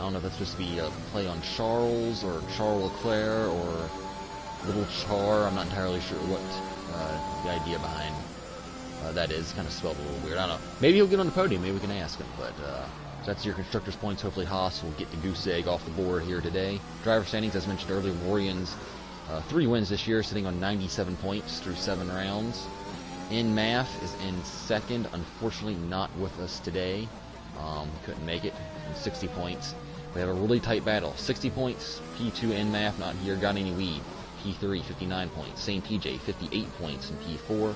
don't know if that's supposed to be a play on Charles or Charles Leclerc or Little Char. I'm not entirely sure what the idea behind that is. Kind of spelled a little weird. I don't know. Maybe he'll get on the podium. Maybe we can ask him. But so that's your constructors points. Hopefully Haas will get the goose egg off the board here today. Driver standings, as mentioned earlier, Warriors 3 wins this year, sitting on 97 points through 7 rounds. NMAF is in second, unfortunately not with us today. Couldn't make it, in 60 points. We have a really tight battle. 60 points, P2 NMAF not here, got any lead. P3, 59 points. Same PJ, 58 points in P4.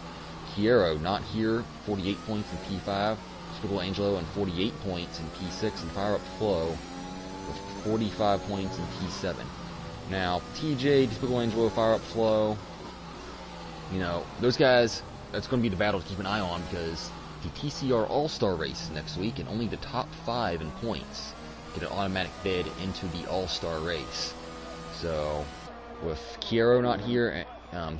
Kiero not here, 48 points in P5. Despicable Angelo and 48 points in P6. And Fire Up Flow with 45 points in P7. Now, TJ, Despicable Angelo, Fire Up Flow, you know, those guys, that's going to be the battle to keep an eye on, because the TCR All-Star race next week, and only the top 5 in points get an automatic bid into the All-Star race. So, with Kiero not here,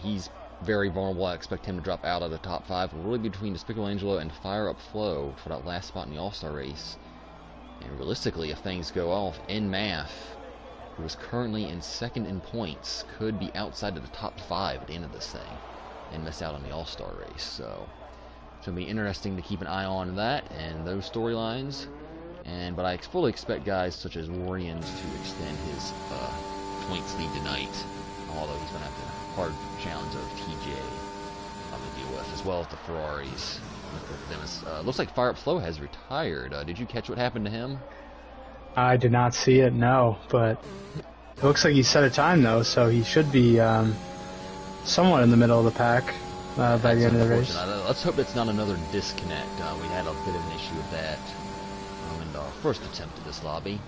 he's very vulnerable. I expect him to drop out of the top 5. It'll really be between Despicable Angelo and Fire Up Flow for that last spot in the All-Star race. And realistically, if things go off, NMAF, who is currently in second in points, could be outside of the top 5 at the end of this thing and miss out on the All-Star race. So it's going to be interesting to keep an eye on that and those storylines. But I fully expect guys such as Warriors to extend his points lead tonight, although he's going to have the hard challenge of TJ to deal with, as well as the Ferraris. Looks like Fire Up Flow has retired. Did you catch what happened to him? I did not see it, no, but it looks like he set a time, though, so he should be somewhat in the middle of the pack by the end of the race. Let's hope it's not another disconnect. We had a bit of an issue with that in our first attempt at this lobby.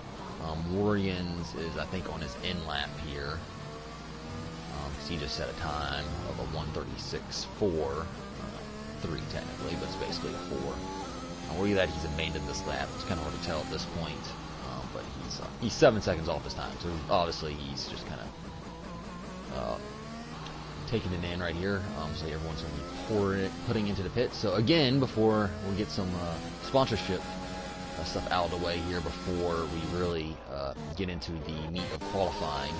Warriors is, I think, on his end lap here. He just set a time of a 1:36.4, 3 technically, but it's basically a 4. Where that he's abandoned this lap. It's kind of hard to tell at this point, but he's 7 seconds off his time, so obviously he's just kind of taking it in right here. So everyone's going to be putting into the pit. So again, before we get some sponsorship stuff out of the way here, before we really get into the meat of qualifying.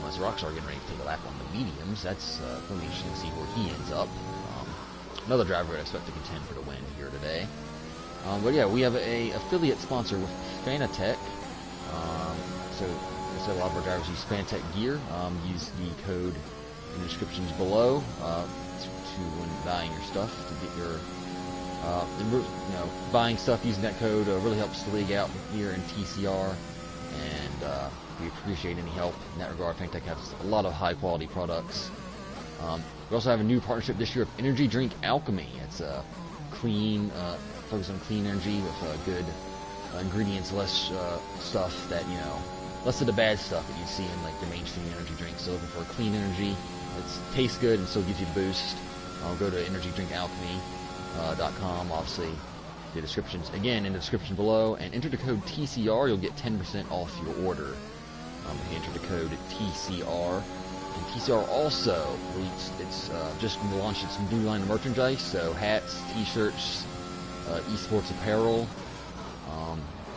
As Rockstar getting ready to take a lap on the mediums, that's going to be interesting to see where he ends up. Another driver I'd expect to contend for the win here today. But yeah, we have a affiliate sponsor with Fanatec. So a lot of our drivers use Fanatec gear. Use the code in the descriptions below to when buying your stuff, to get your buying stuff using that code really helps the league out here in TCR, and we appreciate any help in that regard. Fanatec has a lot of high quality products. We also have a new partnership this year with Energy Drink Alchemy. It's a clean, focus on clean energy with good ingredients, less stuff that, less of the bad stuff that you see in like the mainstream energy drinks. So looking for a clean energy, it tastes good and still gives you a boost. Go to energydrinkalchemy.com, obviously the descriptions again in the description below, and enter the code TCR. You'll get 10% off your order. If you enter the code TCR. And TCR also released just launched its new line of merchandise, so hats, t-shirts, esports apparel.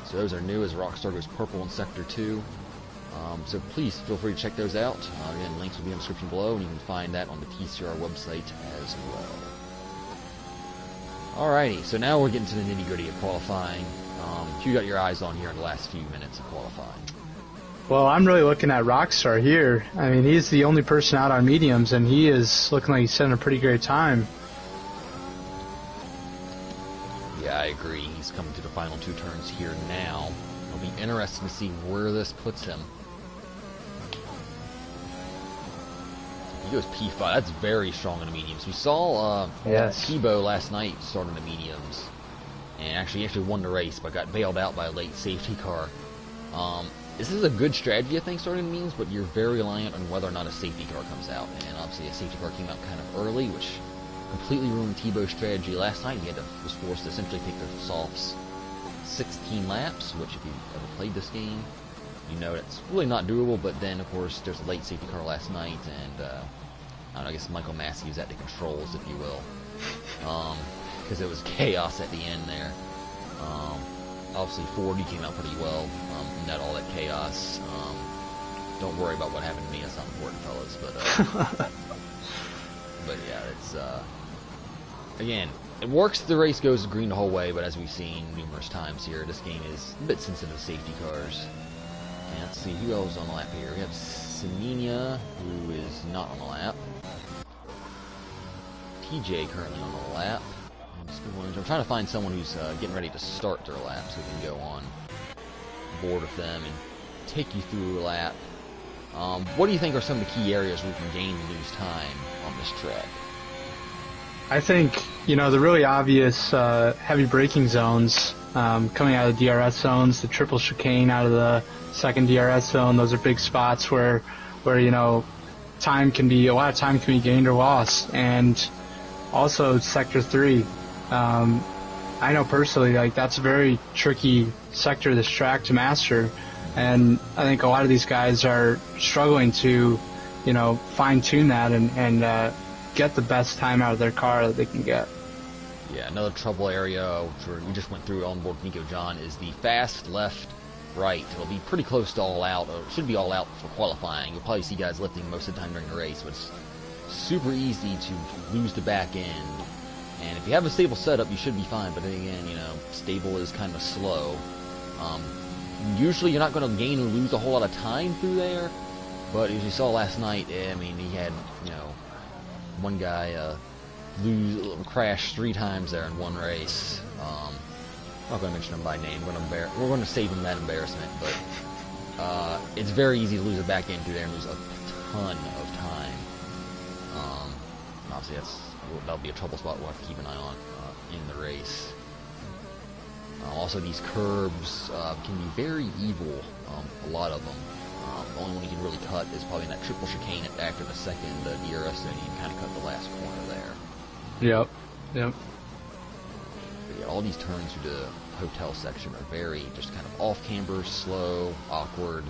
So those are new as Rockstar goes purple in Sector 2. So please feel free to check those out. Again, links will be in the description below, and you can find that on the TCR website as well. Alrighty, so now we're getting to the nitty-gritty of qualifying. You got your eyes on here in the last few minutes of qualifying. Well, I'm really looking at Rockstar here. I mean, he's the only person out on mediums, and he is looking like he's setting a pretty great time. Yeah, I agree. He's coming to the final 2 turns here now. It'll be interesting to see where this puts him. He goes P5. That's very strong in the mediums. We saw Tebow last night starting the mediums, and actually won the race, but got bailed out by a late safety car. This is a good strategy, I think, starting the mediums, but you're very reliant on whether or not a safety car comes out. And obviously a safety car came out kind of early, which completely ruined Tebow's strategy last night. He was forced to essentially take the softs 16 laps, which if you've ever played this game, you know it's really not doable. But then, of course, there's a late safety car last night, and I don't know, I guess Michael Massey was at the controls, if you will, because it was chaos at the end there. obviously 40 came out pretty well. Net all that chaos. Don't worry about what happened to me. That's not important, fellas. But but yeah, it's again, it works. The race goes green the whole way, but as we've seen numerous times here, this game is a bit sensitive to safety cars. And let's see who else is on the lap here. We have Seninia, who is not on the lap. TJ currently on the lap. I'm trying to find someone who's getting ready to start their lap so we can go on board with them and take you through a lap. What do you think are some of the key areas where we can gain and lose time on this track? I think, you know, the really obvious heavy braking zones coming out of the DRS zones, the triple chicane out of the second DRS zone, those are big spots where you know, a lot of time can be gained or lost. And also Sector 3. I know personally, like, that's a very tricky sector of this track to master, and I think a lot of these guys are struggling to, you know, fine-tune that and get the best time out of their car that they can get. Yeah, another trouble area, which we just went through on board with Nico John, is the fast left right. It'll be pretty close to all out, or it should be all out for qualifying. You'll probably see guys lifting most of the time during the race, but it's super easy to lose the back end. And if you have a stable setup, you should be fine, but then again, you know, stable is kind of slow. Usually you're not going to gain or lose a whole lot of time through there, but as you saw last night, I mean, he had, you know, one guy crash 3 times there in one race. I'm not going to mention him by name. We're going to save him that embarrassment, but it's very easy to lose a back end through there and lose a ton of time. Obviously, that'll be a trouble spot we'll have to keep an eye on in the race. Also, these curbs can be very evil, a lot of them. The only one you can really cut is probably in that triple chicane after the second DRS zone. You can kind of cut the last corner there. Yep. But yeah, all these turns through the hotel section are very just kind of off-camber, slow, awkward.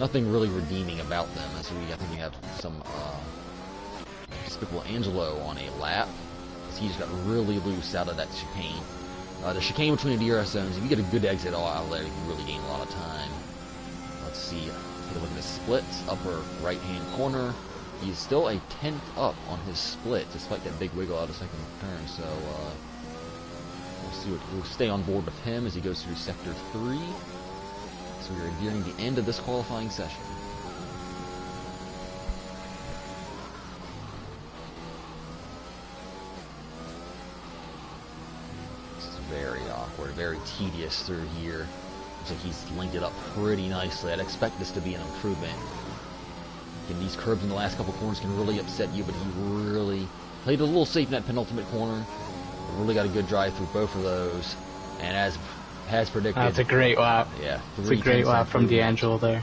Nothing really redeeming about them. I think we have some Despicable Angelo on a lap. He just got really loose out of that chicane. The chicane between the DRS zones, if you get a good exit all out of there, you can really gain a lot of time. Let's see. Take a look at his splits. Upper right-hand corner. He's still a 10th up on his split, despite that big wiggle out of second turn. So, we'll stay on board with him as he goes through Sector 3. So we are nearing the end of this qualifying session. Very awkward, very tedious through here. Looks like he's linked it up pretty nicely. I'd expect this to be an improvement. And these curbs in the last couple corners can really upset you, but he really played a little safe in that penultimate corner. Really got a good drive through both of those. And as predicted... That's a great lap. Yeah. It's a great lap from D'Angelo there.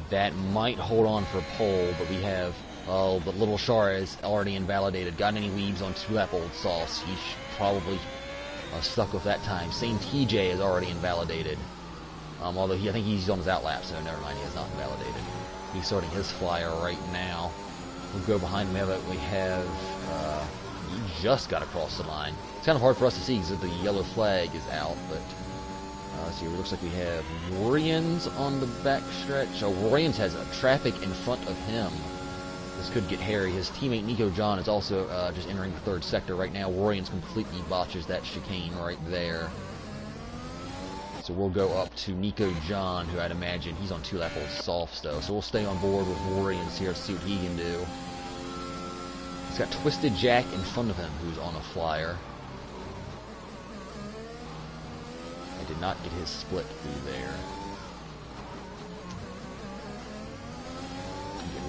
That might hold on for a pole, but we have... Oh, but Little Char is already invalidated. Got any leads on 2-lap Old Sauce? He's probably... stuck with that time. Same TJ is already invalidated. Although I think he's on his outlap, so never mind, he is not invalidated. He's starting his flyer right now. We'll go behind him. We have he just got across the line. It's kind of hard for us to see because the yellow flag is out, but let's see, it looks like we have Warrians on the back stretch. Oh, Warrians has traffic in front of him. This could get hairy. His teammate Nico John is also just entering the third sector right now. Warrians completely botches that chicane right there. So we'll go up to Nico John, who I'd imagine he's on 2-lap Old Softs though. So we'll stay on board with Warrians here to see what he can do. He's got Twisted Jack in front of him, who's on a flyer. I did not get his split through there.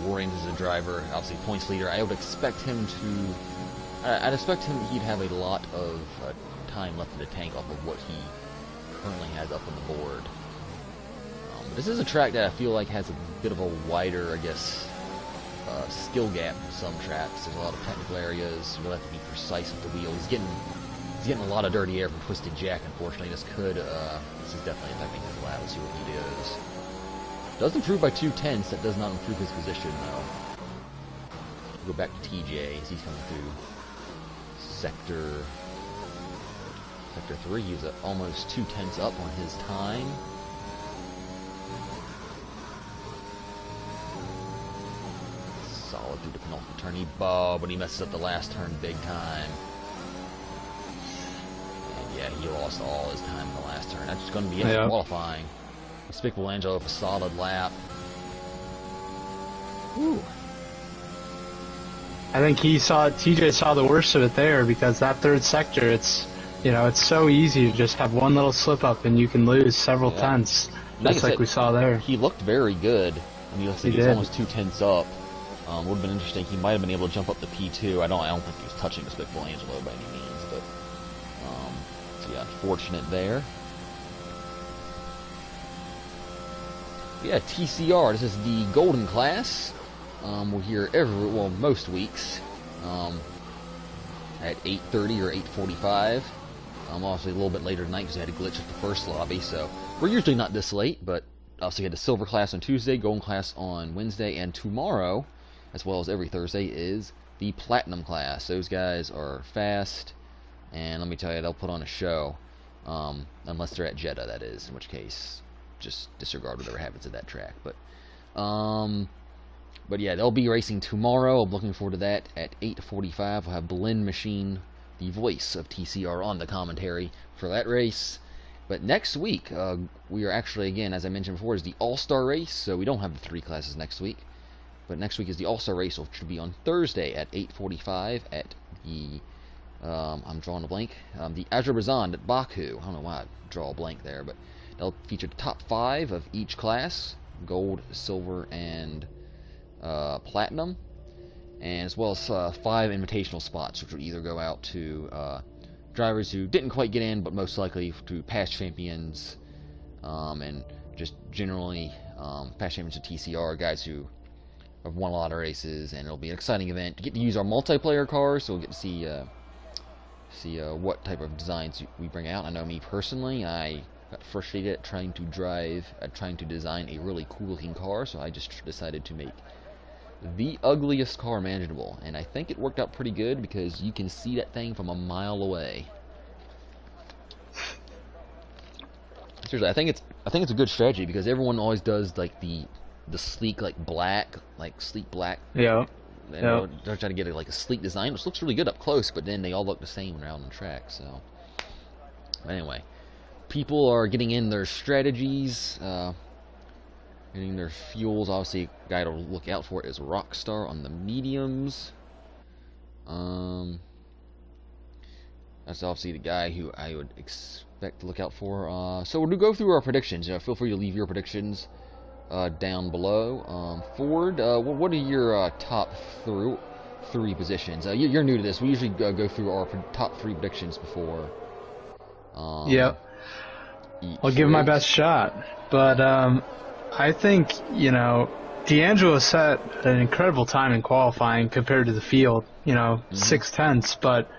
Warriors is a driver, obviously points leader. I would expect him to... I'd expect he'd have a lot of time left in the tank off of what he currently has up on the board. But this is a track that I feel like has a bit of a wider, I guess, skill gap in some tracks. There's a lot of technical areas. You'll have to be precise with the wheel. He's getting a lot of dirty air from Twisted Jack, unfortunately. This is definitely affecting his lap. Let's see what he does. Does improve by 2/10. That does not improve his position, though. We'll go back to TJ as he's coming through Sector Sector 3, he was almost 2/10 up on his time. Solid through the penultimate turn. But he messes up the last turn big time. And yeah, he lost all his time in the last turn. That's just going to be it for qualifying. Despicable Angelo with a solid lap. Woo. I think TJ saw the worst of it there, because that third sector, it's so easy to just have one little slip up and you can lose several tenths, just like we saw there. He looked very good. I mean, he was almost 2/10 up. Would have been interesting. He might have been able to jump up to P2. I don't think he was touching Despicable Angelo by any means, but so yeah, unfortunate there. But yeah, TCR. This is the golden class. We're here most weeks, at 8:30 or 8:45. Obviously a little bit later tonight because I had a glitch at the first lobby, so we're usually not this late, but also had the silver class on Tuesday, golden class on Wednesday, and tomorrow, as well as every Thursday, is the platinum class. Those guys are fast, and let me tell you, they'll put on a show, unless they're at Jeddah, that is, in which case, just disregard whatever happens at that track. But yeah, they'll be racing tomorrow. I'm looking forward to that at 8:45. We'll have Blend Machine, the voice of TCR, on the commentary for that race. But next week, we are actually, again, as I mentioned before, is the All-Star race. So we don't have the 3 classes next week. But next week is the All-Star race, which will be on Thursday at 8:45 at the, I'm drawing a blank, the Azerbaijan at Baku. I don't know why I draw a blank there, but they'll feature the top 5 of each class, gold, silver, and platinum, and as well as 5 invitational spots, which will either go out to drivers who didn't quite get in, but most likely to past champions, and just generally past champions of TCR, guys who have won a lot of races. And it'll be an exciting event to get to use our multiplayer cars, so we'll get to see what type of designs we bring out. I know me personally, I got frustrated at trying to design a really cool looking car, so I just decided to make the ugliest car manageable, and I think it worked out pretty good because you can see that thing from a mile away. Seriously, I think it's a good strategy because everyone always does like the sleek sleek black. Yeah. They're trying to get like a sleek design, which looks really good up close, but then they all look the same around the track. So anyway, people are getting in their strategies. Getting their fuels. Obviously, a guy to look out for is Rockstar on the mediums. That's obviously the guy who I would expect to look out for. So we'll go through our predictions. Feel free to leave your predictions down below. Ford, what are your top 3 positions? You're new to this. We usually go through our top 3 predictions before. Yep. I'll give my best shot, but I think, D'Angelo set an incredible time in qualifying compared to the field, 6/10, but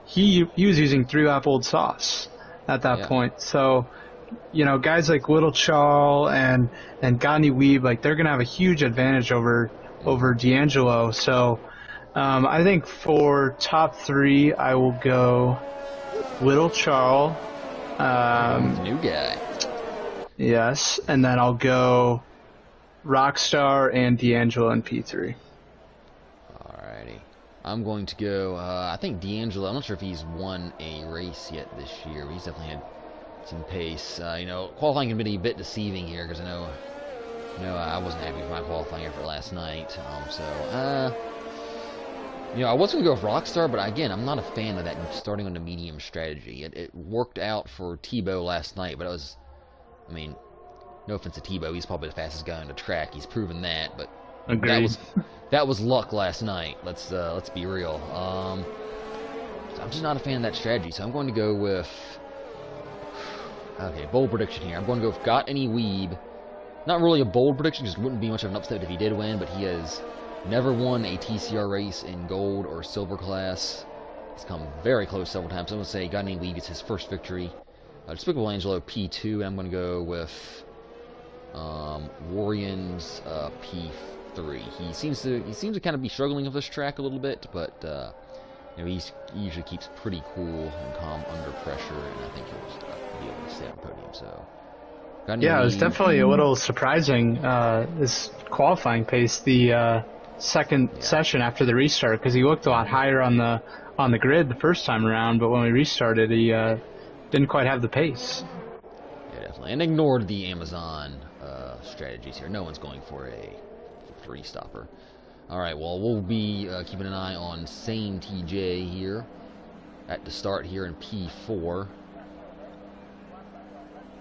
he was using 3-lap-old sauce at that point. So, guys like Little Charl and Gandhi Weeb, like, they're going to have a huge advantage over D'Angelo. So, I think for top 3, I will go Little Charl. New guy. Yes, and then I'll go Rockstar and D'Angelo in P3. Alrighty. I'm going to go, I think D'Angelo, I'm not sure if he's won a race yet this year, but he's definitely had some pace. Qualifying can be a bit deceiving here, because I know I wasn't happy with my qualifying effort last night. I was going to go with Rockstar, but again, I'm not a fan of that starting on the medium strategy. It worked out for Tebow last night, but no offense to Tebow, he's probably the fastest guy on the track. He's proven that, but Agreed. that was luck last night. Let's be real. I'm just not a fan of that strategy, so I'm going to go with. Okay, bold prediction here. I'm going to go with Got Any Weeb. Not really a bold prediction, because it wouldn't be much of an upset if he did win, but he has never won a TCR race in gold or silver class. He's come very close several times. I'm going to say Got Any Weeb gets his first victory. Despicable Angelo P2, and I'm going to go with Warriors P3. He seems to kind of be struggling with this track a little bit, but You know, he usually keeps pretty cool and calm under pressure, and I think he'll be able to stay on the podium. So, yeah, it was definitely a little surprising, this qualifying pace, the second session after the restart, because he looked a lot higher on the grid the first time around, but when we restarted, he didn't quite have the pace. Yeah, definitely, and ignored the Amazon strategies here. No one's going for a free stopper. All right, well, we'll be keeping an eye on Sane TJ here at the start here in P4.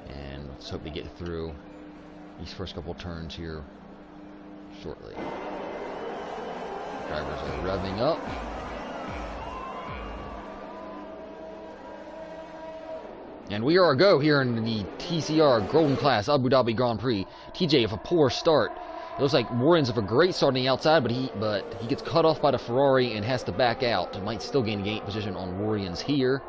And let's hope they get through these first couple turns here shortly. Drivers are revving up. And we are a go here in the TCR Golden Class Abu Dhabi Grand Prix. TJ with a poor start. It looks like Warren's with a great start on the outside, but he gets cut off by the Ferrari and has to back out. Might still gain position on Warrians here.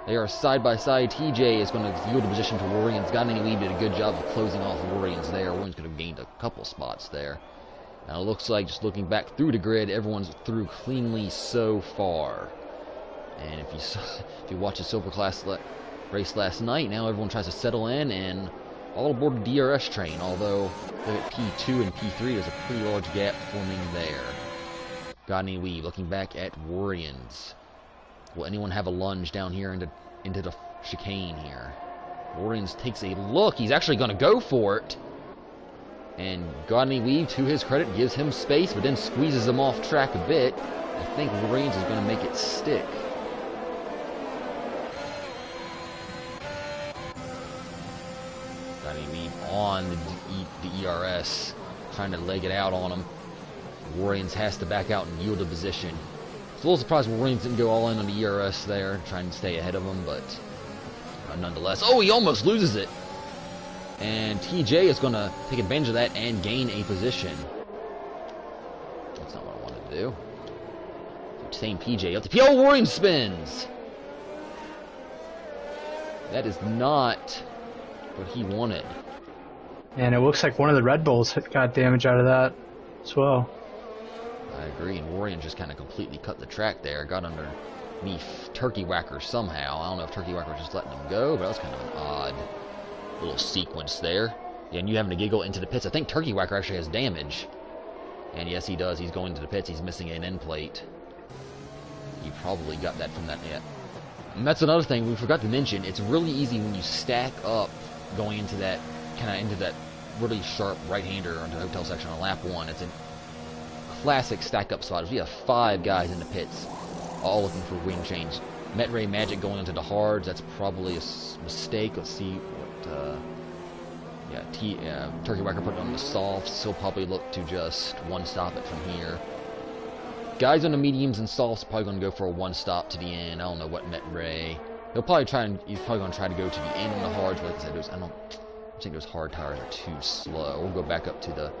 They are side by side. TJ is going to yield a position to Warrians. Lee did a good job of closing off Warrians there. Warrians could have gained a couple spots there. Now it looks like, just looking back through the grid, everyone's through cleanly so far. And if you watch the Silver Class race last night, now everyone tries to settle in and all aboard the DRS train, although at P2 and P3 there's a pretty large gap forming there. Godney Weave looking back at Warrians. Will anyone have a lunge down here into the chicane here? Warrians takes a look. He's actually going to go for it. And Godney Weave, to his credit, gives him space, but then squeezes him off track a bit. I think Warrians is going to make it stick. On the ERS, trying to leg it out on him. Warrians has to back out and yield a position. It's a little surprised Warrians didn't go all in on the ERS there, trying to stay ahead of him, but nonetheless. Oh, he almost loses it. And TJ is going to take advantage of that and gain a position. That's not what I wanted to do. Same PJ up to PL. Warriors spins. That is not what he wanted. And it looks like one of the Red Bulls got damage out of that as well. I agree, and Warriors just kind of completely cut the track there. Got underneath Turkey Whacker somehow. I don't know if Turkey Whacker was just letting him go, but that was kind of an odd little sequence there. Yeah, and you having to giggle into the pits. I think Turkey Whacker actually has damage. And yes, he does. He's going to the pits. He's missing an end plate. He probably got that from that. Yeah. And that's another thing we forgot to mention. It's really easy when you stack up going into that really sharp right-hander onto the hotel section on lap 1. It's a classic stack-up spot. We have 5 guys in the pits, all looking for wing change. Met Ray Magic going into the hards. That's probably a mistake. Let's see what. Turkey Whacker put it on the softs. He'll probably look to just one-stop it from here. Guys on the mediums and softs probably going to go for a one-stop to the end. I don't know what Met Ray. He's probably going to try to go to the end on the hards, but like I said, I think those hard tires are too slow. We'll go back up to the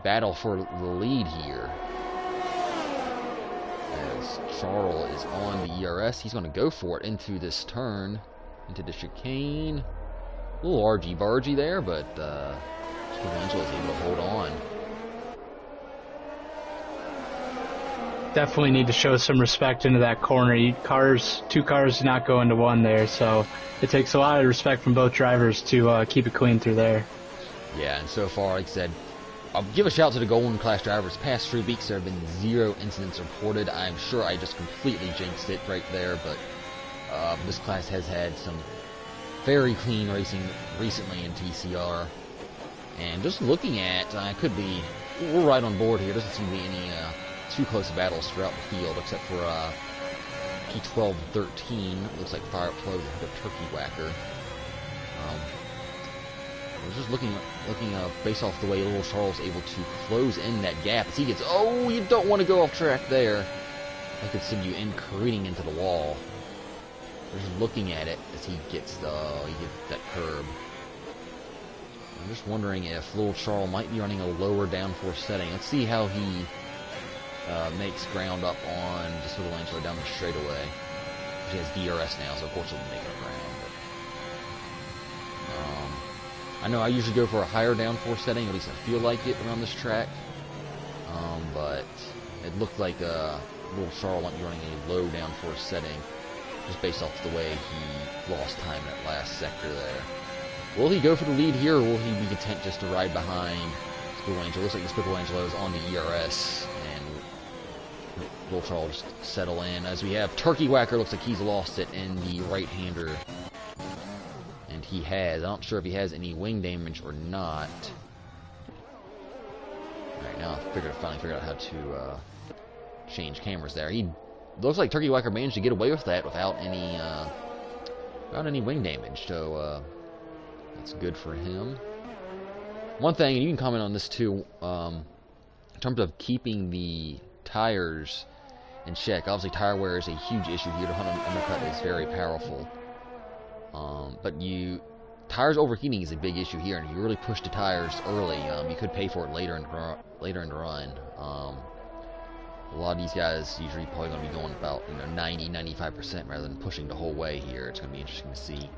battle for the lead here. As Charles is on the ERS, he's going to go for it into this turn, into the chicane. A little argy-bargy there, but Angela is able to hold on. Definitely need to show some respect into that corner. Two cars do not go into one there, so it takes a lot of respect from both drivers to keep it clean through there. Yeah, and so far, like I said, I'll give a shout to the Golden Class drivers. Past 3 weeks, there have been 0 incidents reported. I'm sure I just completely jinxed it right there, but this class has had some very clean racing recently in TCR. And just looking at, we're right on board here. Doesn't seem to be any too close battles throughout the field, except for P12 13. Looks like Fire Up Flow with a Turkey Whacker. I was just looking based off the way Little Charles able to close in that gap as he gets. Oh, you don't want to go off track there. That could send you careening into the wall. Just looking at it as he gets that curb. I'm just wondering if Little Charles might be running a lower downforce setting. Let's see how he makes ground up on just Little Angelo down the straightaway. He has DRS now, so of course he'll be making ground. But, I know I usually go for a higher downforce setting, at least I feel like it around this track. But it looked like little Charles might be running a low downforce setting, just based off the way he lost time in that last sector there. Will he go for the lead here, or will he be content just to ride behind Despicable Angelo? Looks like Despicable Angelo is on the ERS, and little Charles just settle in. As we have Turkey Whacker, looks like he's lost it in the right-hander. And he has. I'm not sure if he has any wing damage or not. Alright, now I finally figured out how to change cameras there. He looks like Turkey Whacker managed to get away with that without any wing damage, so that's good for him. One thing, and you can comment on this too, in terms of keeping the tires in check. Obviously, tire wear is a huge issue here. The Hunter undercut is very powerful, but tires overheating is a big issue here, and if you really push the tires early, you could pay for it later in the run. A lot of these guys usually probably going to be going about 90-95% rather than pushing the whole way here. It's going to be interesting to see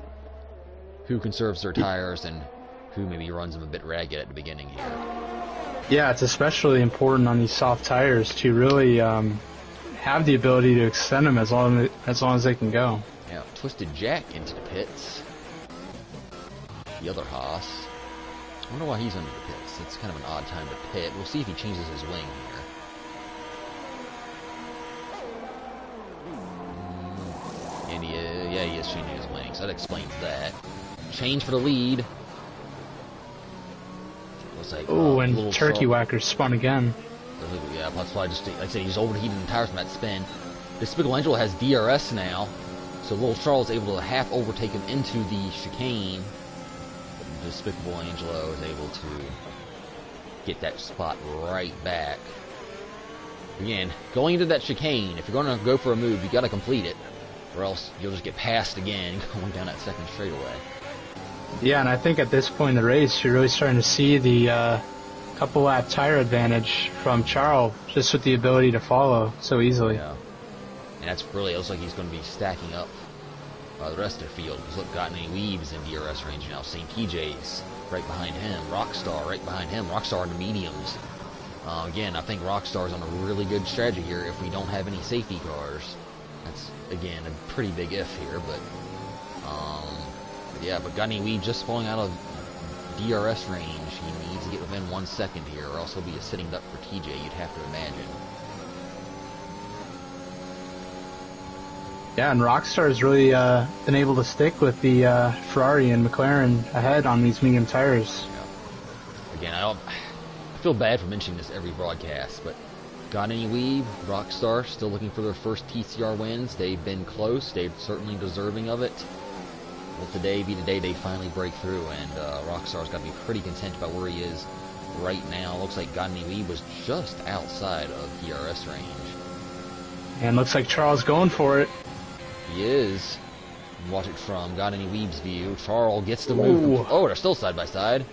who conserves their tires and who maybe runs them a bit ragged at the beginning here. Yeah, it's especially important on these soft tires to really have the ability to extend them as long as they can go. Yeah, Twisted Jack into the pits. The other Haas. I wonder why he's under the pits. It's kind of an odd time to pit. We'll see if he changes his wing here. And he is changing his wing, so that explains that. Change for the lead. Looks like, oh, and Turkey Whacker spun again. Yeah, that's why like I said, he's overheating the tires from that spin. Despicable Angelo has DRS now, so little Charles is able to half overtake him into the chicane. But Despicable Angelo is able to get that spot right back. Again, going into that chicane, if you're going to go for a move, you got to complete it, or else you'll just get passed again going down that second straightaway. Yeah, and I think at this point in the race, you're really starting to see the couple lap tire advantage from Charles, just with the ability to follow so easily. Yeah, and that's really, it looks like he's going to be stacking up the rest of the field. Because look, got any weaves in DRS range now. St. TJ's right behind him, Rockstar right behind him, Rockstar in the mediums. Again, I think Rockstar's on a really good strategy here if we don't have any safety cars. That's, again, a pretty big if here, but yeah, but Gunny Weed just falling out of DRS range. He needs to get within 1 second here, or else he'll be a sitting duck for TJ, you'd have to imagine. Yeah, and Rockstar's really been able to stick with the Ferrari and McLaren ahead on these medium tires. Yeah. Again, I feel bad for mentioning this every broadcast, but Got Any Weave, Rockstar, still looking for their first TCR wins. They've been close. They're certainly deserving of it. Will today be the day they finally break through, and Rockstar's got to be pretty content about where he is right now. Looks like Got Any Weave was just outside of DRS range. And looks like Charles going for it. He is. Watch it from Got Any Weave's view. Charles gets the move. Oh, they're still side by side.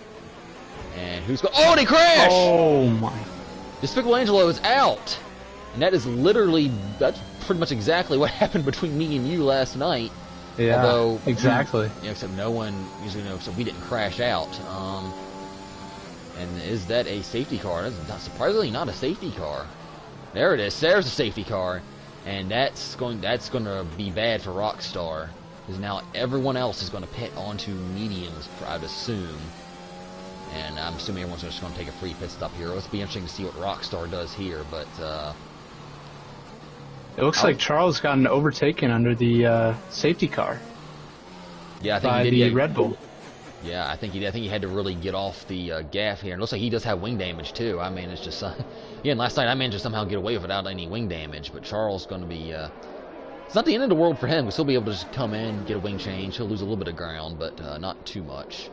And who's going? Oh, they crash! Oh my! Despicable Angelo is out, and that's pretty much exactly what happened between me and you last night. Yeah, although, exactly. Except no one usually knows, so we didn't crash out. And is that a safety car? That's not, surprisingly not a safety car. There it is. There's a safety car, and that's going to be bad for Rockstar, because now everyone else is going to pit onto mediums, I'd assume. And I'm assuming everyone's just going to take a free pit stop here. Let's be interesting to see what Rockstar does here, but it looks like Charles got overtaken under the safety car. Yeah, I think by he did. The Red Bull. Yeah, I think he did. I think he had to really get off the gaff here. And it looks like he does have wing damage too. I mean, it's just again, last night I managed to somehow get away without any wing damage, but Charles is going to be. It's not the end of the world for him. We'll still be able to just come in, get a wing change. He'll lose a little bit of ground, but not too much.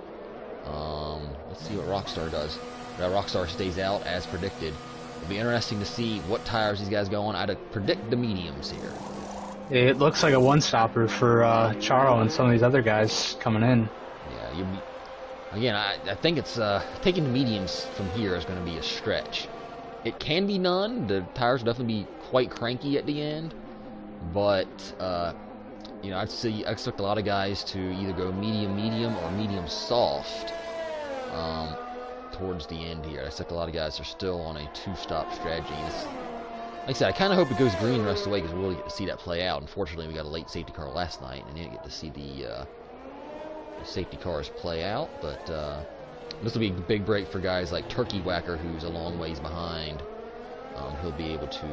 Let's see what Rockstar does. Rockstar stays out as predicted. It'll be interesting to see what tires these guys go on. I'd predict the mediums here. It looks like a one-stopper for Charles and some of these other guys coming in. Yeah, again, I think it's taking the mediums from here is going to be a stretch. It can be done. The tires will definitely be quite cranky at the end, but you know, I expect a lot of guys to either go medium or medium soft towards the end here. I expect a lot of guys are still on a two-stop strategy. Like I said, I kind of hope it goes green the rest of the way because we'll really get to see that play out. Unfortunately, we got a late safety car last night and didn't get to see the safety cars play out. But this will be a big break for guys like Turkey Whacker, who's a long ways behind. He'll be able to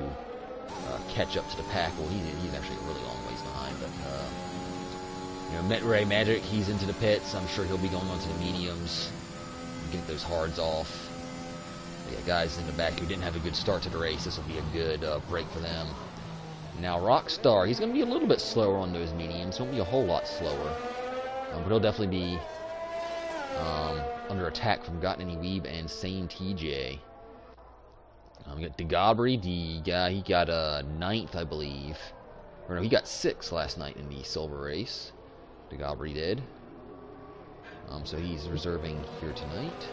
catch up to the pack. Well, he's actually a really long ways behind. But Met Magic, he's into the pits. I'm sure he'll be going on to the mediums, get those hards off. Yeah, guys in the back who didn't have a good start to the race, this will be a good break for them. Now Rockstar, he's going to be a little bit slower on those mediums. Won't be a whole lot slower, but he'll definitely be under attack from Got Any Weeb and Sane TJ. We got DeGabri, the guy, he got 9th, I believe. Or no, he got 6th last night in the silver race. DeGabri did. So he's reserving here tonight.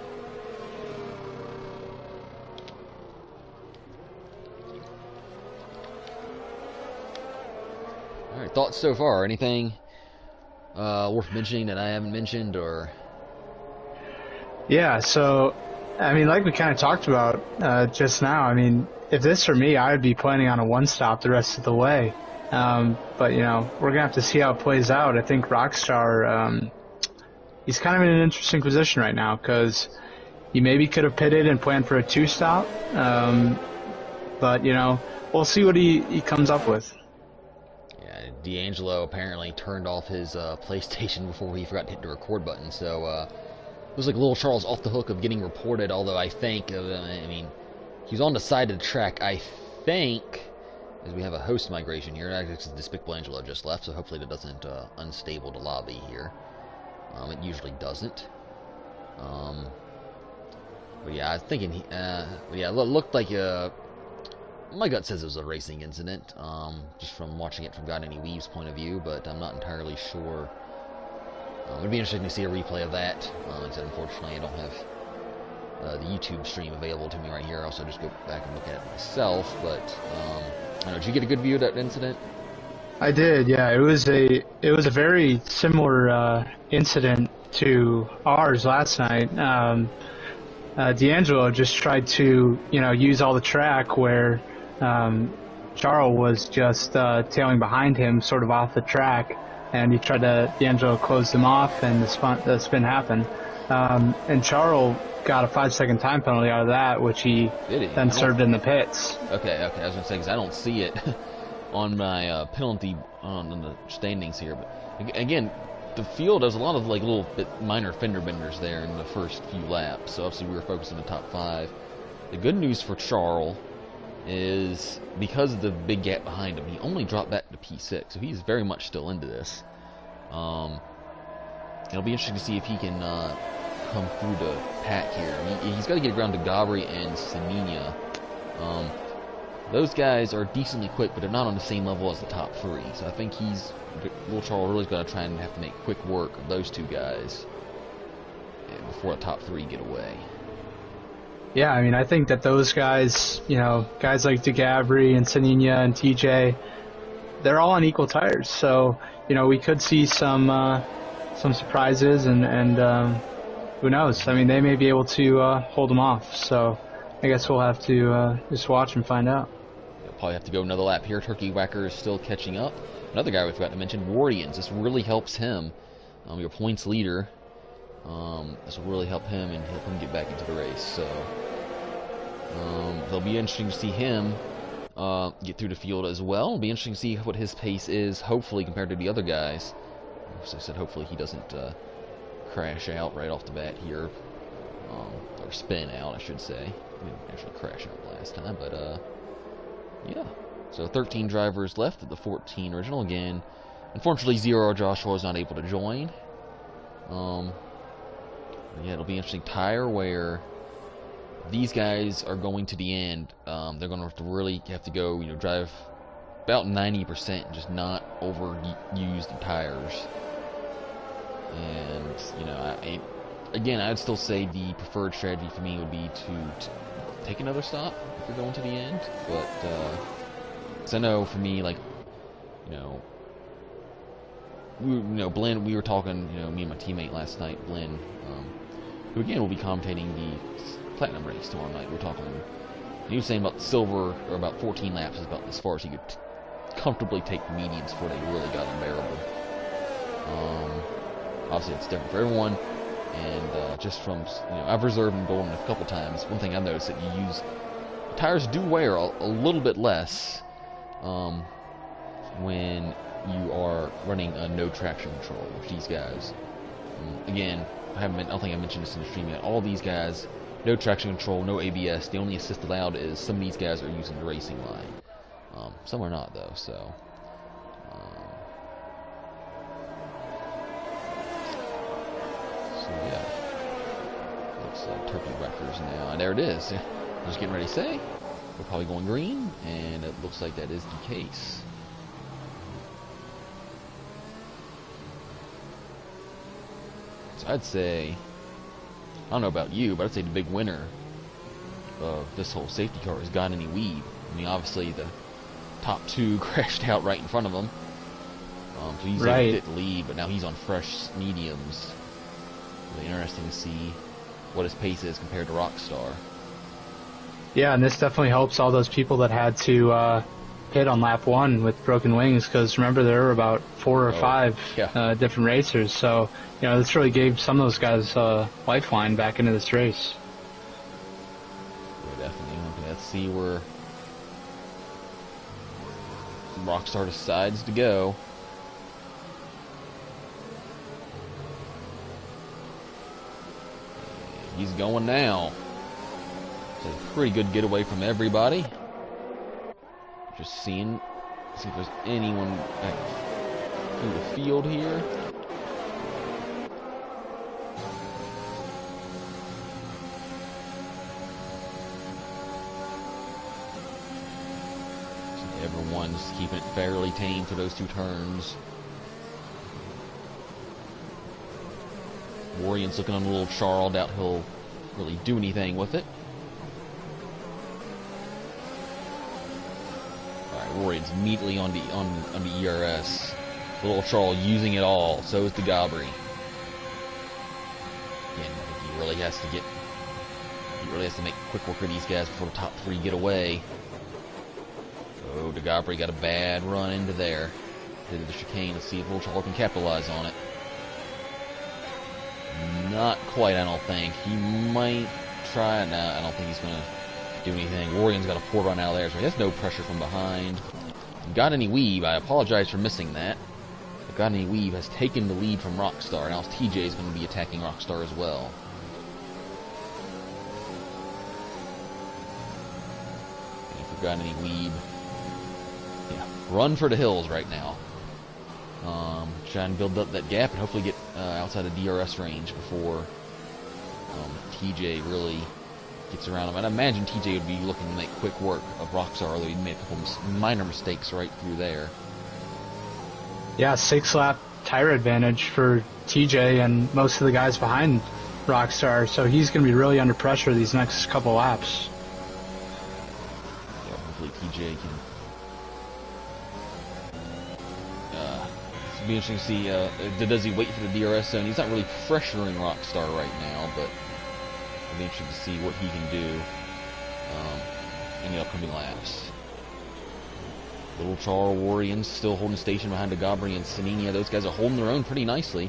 Alright, thoughts so far? Anything worth mentioning that I haven't mentioned, or? Yeah, so, I mean, like we kind of talked about just now, I mean, if this were me, I would be planning on a one-stop the rest of the way. But, you know, we're going to have to see how it plays out. I think Rockstar, he's kind of in an interesting position right now because he maybe could have pitted and planned for a two-stop. But, you know, we'll see what he comes up with. D'Angelo apparently turned off his PlayStation before he forgot to hit the record button, so it was like Little Charles off the hook of getting reported, although I think, I mean, he's on the side of the track, I think, as we have a host migration here. Actually, Despicable Angelo just left, so hopefully that doesn't unstable the lobby here. It usually doesn't. But yeah, I was thinking, yeah, it looked like my gut says it was a racing incident, just from watching it from Got Any Weave's point of view, but I'm not entirely sure. It would be interesting to see a replay of that. Unfortunately, I don't have the YouTube stream available to me right here. I'll also just go back and look at it myself, but I don't know, did you get a good view of that incident? I did, yeah. It was a very similar incident to ours last night. D'Angelo just tried to, you know, use all the track where Charles was just tailing behind him, sort of off the track, and he tried to, D'Angelo closed him off, and the spin happened. And Charles got a 5-second time penalty out of that, which he then served in the pits. Okay, I was going to say, because I don't see it on my penalty on the standings here, but again, the field has a lot of like little bit minor fender benders there in the first few laps, so obviously we were focused on the top 5. The good news for Charles is because of the big gap behind him, he only dropped back to P6, so he's very much still into this. It'll be interesting to see if he can come through the pack here. He's got to get around to Gabri and Semenya. Those guys are decently quick, but they're not on the same level as the top 3. So I think Little Charles really is going to try and have to make quick work of those 2 guys before the top 3 get away. Yeah, I mean, I think that those guys, you know, guys like DeGabri and Semenya and TJ, they're all on equal tires. So, you know, we could see some surprises, and who knows? I mean, they may be able to hold them off. So I guess we'll have to just watch and find out. Probably have to go another lap here. Turkey Whacker is still catching up. Another guy we forgot to mention, Wardians. This really helps him. Your points leader. This will really help him and help him get back into the race. So it'll be interesting to see him get through the field as well. It'll be interesting to see what his pace is, hopefully, compared to the other guys. As I said, hopefully he doesn't crash out right off the bat here. Or spin out, I should say. He didn't actually crash out last time, but yeah. So 13 drivers left at the 14 original again. Unfortunately, Zero Joshua is not able to join. Yeah, it'll be interesting. Tire where these guys are going to the end. They're going to really have to go, you know, drive about 90% and just not overuse the tires. And, you know, again, I'd still say the preferred strategy for me would be to take another stop if you're going to the end. But, because I know for me, like, Blinn, we were talking, me and my teammate last night, Blinn, who again will be commentating the Platinum race tomorrow night. We were talking He was saying about silver, or about 14 laps is about as far as he could comfortably take the mediums before they really got unbearable. Obviously, it's different for everyone, and just from, I've reserved and golden a couple times. One thing I've noticed that tires do wear a little bit less when you are running a no traction control, which these guys, again, I don't think I mentioned this in the stream yet. All these guys, no traction control, no ABS. The only assist allowed is some of these guys are using the racing line. Some are not, though, so. So, yeah. Looks like turkey wreckers now. And there it is. I was getting ready to say, we're probably going green, and it looks like that is the case. So I'd say, I don't know about you, but I'd say the big winner of this whole safety car has Got Any Weed. I mean, obviously the top two crashed out right in front of him. So he's able to get the lead, but now he's on fresh mediums. Really interesting to see what his pace is compared to Rockstar. Yeah, and this definitely helps all those people that had to hit on lap 1 with broken wings, because remember there were about 4 or 5 different racers, so this really gave some of those guys a lifeline back into this race. Yeah, definitely. Okay, let's see where Rockstar decides to go. He's going now. It's a pretty good getaway from everybody. Just see if there's anyone back through the field here. So everyone's keeping it fairly tame for those 2 turns. Warrian's looking on a little Charles. Doubt he'll really do anything with it. Warrian's immediately on the ERS. Little Charles using it all. So is Dhabi. Again, I think he really has to make quick work of these guys before the top 3 get away. Oh, Dhabi got a bad run into there. Did the chicane. Let's see if Little Charles can capitalize on it. Not quite, I don't think. He might try. Nah, I don't think he's going to do anything. Warrian's got a poor run out of there, so he has no pressure from behind. Got Any Weave, I apologize for missing that. But Got Any Weave has taken the lead from Rockstar. Now TJ is going to be attacking Rockstar as well. And for Got Any Weave, run for the hills right now. Try and build up that gap and hopefully get outside of DRS range before TJ really gets around him. And I imagine TJ would be looking to make quick work of Rockstar, although he made a couple minor mistakes right through there. Yeah, 6-lap tire advantage for TJ and most of the guys behind Rockstar, so he's going to be really under pressure these next couple laps. Yeah, hopefully TJ can... It'll be interesting to see, does he wait for the DRS zone? He's not really pressuring Rockstar right now, but it'll be interesting to see what he can do in the upcoming laps. Little Char, Warrians still holding station behind Dhabi and Saninia. Those guys are holding their own pretty nicely.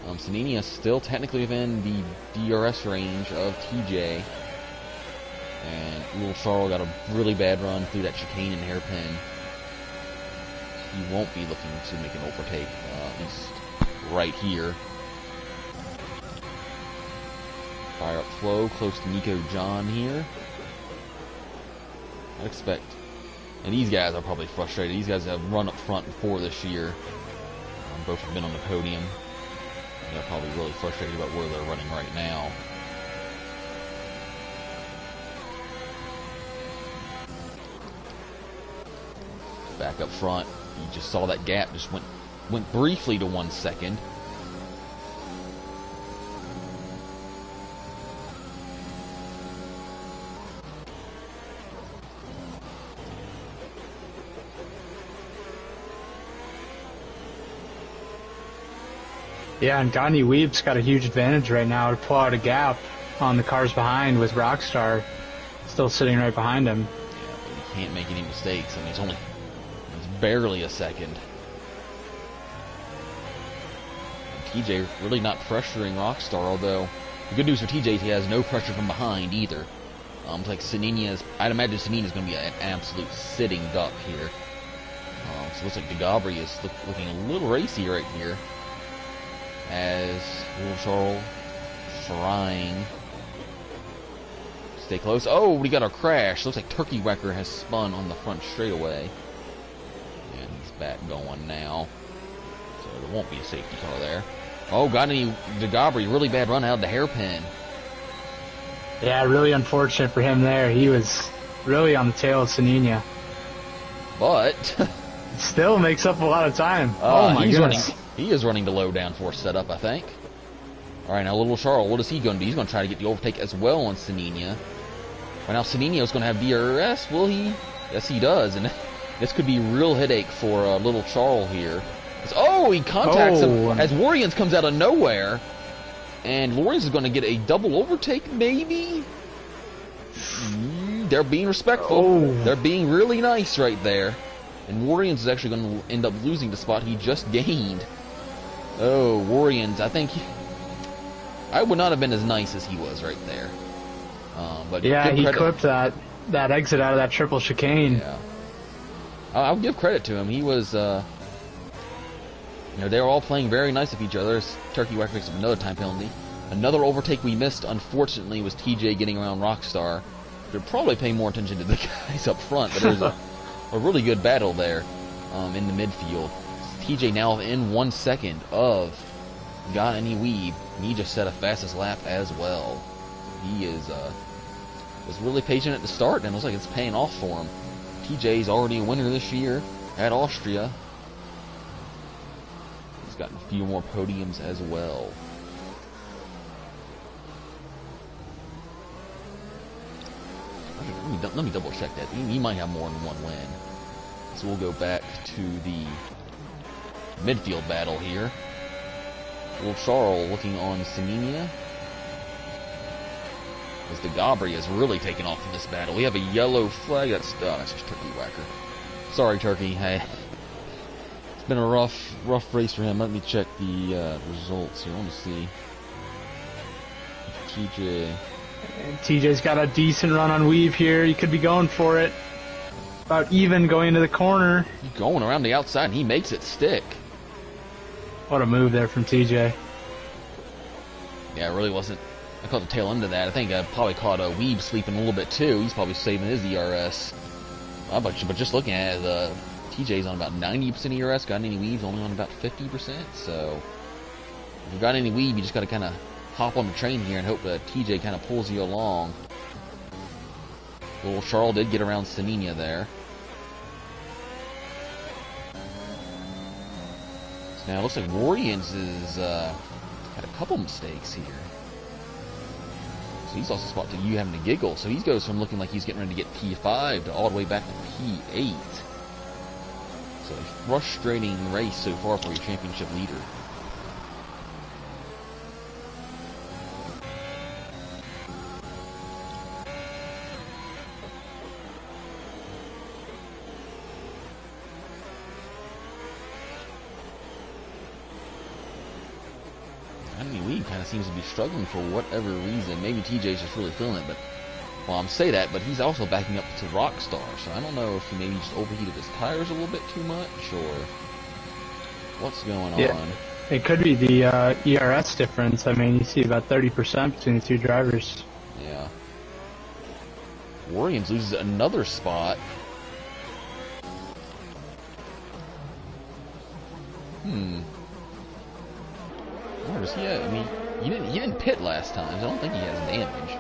Saninia still technically within the DRS range of TJ. And Little Char got a really bad run through that chicane and hairpin. He won't be looking to make an overtake, at least right here. Fire up flow, close to Nico John here. I'd expect, and these guys are probably frustrated. These guys have run up front before this year. Both have been on the podium. They're probably really frustrated about where they're running right now. Back up front, you just saw that gap just went briefly to 1 second. Yeah, and Got Any Weeb's got a huge advantage right now to pull out a gap on the cars behind with Rockstar. still sitting right behind him. Yeah, but he can't make any mistakes. I mean, it's barely a second. TJ really not pressuring Rockstar, although the good news for TJ is he has no pressure from behind either. Like I'd imagine Saninia's going to be an absolute sitting duck here. So it looks like Dhagabri is looking a little racy right here. As Little Charles trying to stay close. Oh, we got our crash. Looks like Turkey Whacker has spun on the front straightaway. And he's back going now. So there won't be a safety car there. Oh, got any Dhagabri. Really bad run out of the hairpin. Yeah, really unfortunate for him there. He was really on the tail of Saninia. But still makes up a lot of time. Oh my goodness. He is running the low downforce setup, I think. Alright, now Little Charles, what is he going to do? He's going to try to get the overtake as well on Saninia. Right now Saninia is going to have DRS. Will he? Yes, he does. And this could be a real headache for Little Charles here. Oh, he contacts him as Warriors comes out of nowhere. And Lawrence is going to get a double overtake, maybe? They're being respectful. Oh. They're being really nice right there. And Warriors is actually going to end up losing the spot he just gained. Oh, Warriors, I think I would not have been as nice as he was right there. But yeah, he clipped that exit out of that triple chicane. Yeah. I'll give credit to him. He was... they were all playing very nice with each other. Turkey Whacker picks up another time penalty. Another overtake we missed, unfortunately, was TJ getting around Rockstar. They're probably paying more attention to the guys up front, but there's a really good battle there in the midfield. TJ now in 1 second of Got Any Weeb, and he just set a fastest lap as well. He was really patient at the start, and it looks like it's paying off for him. TJ's already a winner this year at Austria. Gotten a few more podiums as well. Let me double check that. He might have more than one win. So we'll go back to the midfield battle here. Little Charles looking on Saninia. As Dhagabri has really taken off in this battle. We have a yellow flag. That's just Turkey Whacker. Sorry, Turkey. Hey. Been a rough race for him. Let me check the results here. I want to see. TJ's got a decent run on Weave here. He could be going for it. About even going into the corner. He's going around the outside, and he makes it stick. What a move there from TJ. Yeah, it really wasn't. I caught the tail end of that. I think I probably caught Weeb sleeping a little bit too. He's probably saving his ERS. But just looking at it, TJ's on about 90% ERS, Got Any Weave's only on about 50%, so if you've got any weave, you just got to kind of hop on the train here and hope that TJ kind of pulls you along. Little Charles did get around Saninia there. So now it looks like Warriors is had a couple mistakes here. So he's also spot to you having to giggle, so he goes from looking like he's getting ready to get P5 to all the way back to P8. So a frustrating race so far for your championship leader. I mean, Lee kind of seems to be struggling for whatever reason. Maybe TJ's just really feeling it, but well, I'm say that, but he's also backing up to Rockstar, so I don't know if he maybe just overheated his tires a little bit too much, or what's going on. It could be the ERS difference. I mean, you see about 30% between the two drivers. Yeah. Warriors loses another spot. Where does he at? I mean, he didn't pit last time, so I don't think he has damage.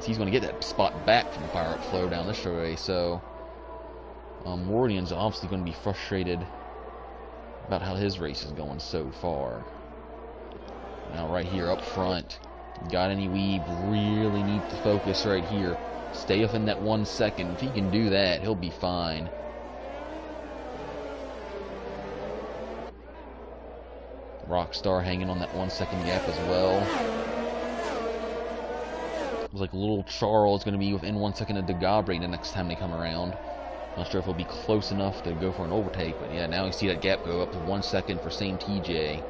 He's going to get that spot back from the power up flow down this straightaway, so Wardian's obviously going to be frustrated about how his race is going so far. Now right here up front, Got Any Weave really needs to focus right here. Stay up in that 1 second. If he can do that, he'll be fine. Rockstar hanging on that 1 second gap as well. Looks like little Charles is going to be within 1 second of Dhabi the next time they come around. Not sure if he'll be close enough to go for an overtake, but yeah, now you see that gap go up to 1 second for same TJ.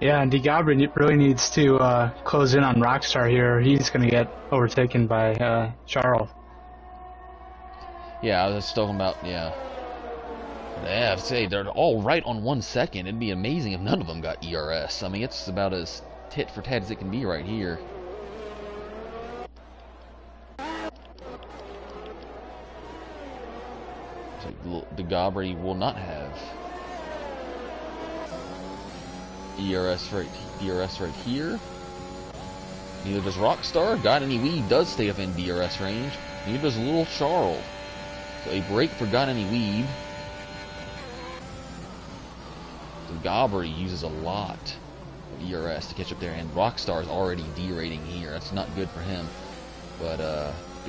Yeah, and Dhabi really needs to close in on Rockstar here. He's going to get overtaken by Charles. Yeah, I was just talking about, yeah. Yeah, I'd say they're all right on 1 second. It'd be amazing if none of them got ERS. I mean, it's about as tit for tat as it can be right here. So Dhabi will not have ERS right here. Neither does Rockstar. Got Any Weed does stay within DRS range. Neither does Little Charles. So a break for Got Any Weed. Dhabi uses a lot of ERS to catch up there, and Rockstar is already derating here. That's not good for him. But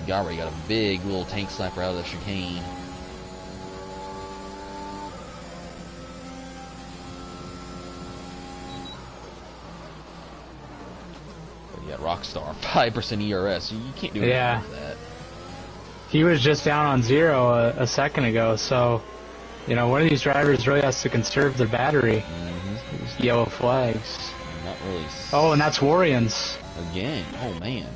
Dhabi got a big little tank slapper out of the chicane. But yeah, Rockstar 5% ERS. You can't do anything with that. He was just down on 0 a second ago, so. You know, one of these drivers really has to conserve their battery. These yellow flags. Not really. Oh, and that's Warrians. Again. Oh, man.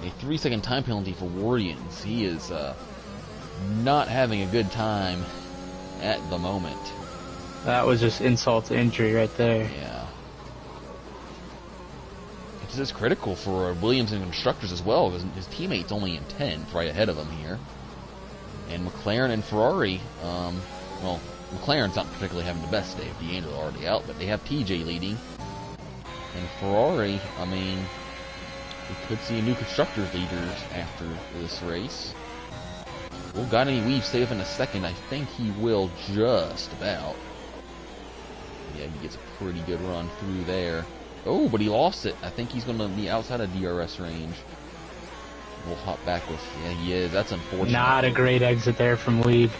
A 3-second time penalty for Warrians. He is not having a good time at the moment. That was just insult to injury right there. Yeah. This is critical for Williams and Constructors as well, because his teammate's only in 10th, right ahead of him here. And McLaren and Ferrari, well, McLaren's not particularly having the best day. D'Angelo already out, but they have TJ leading. And Ferrari, I mean, we could see a new Constructors leaders after this race. Well, Got Any Weave stay up in a second. I think he will just about. Yeah, he gets a pretty good run through there. Oh, but he lost it. I think he's going to be outside of DRS range. We'll hop back with, yeah, he is. That's unfortunate. Not a great exit there from Weeb.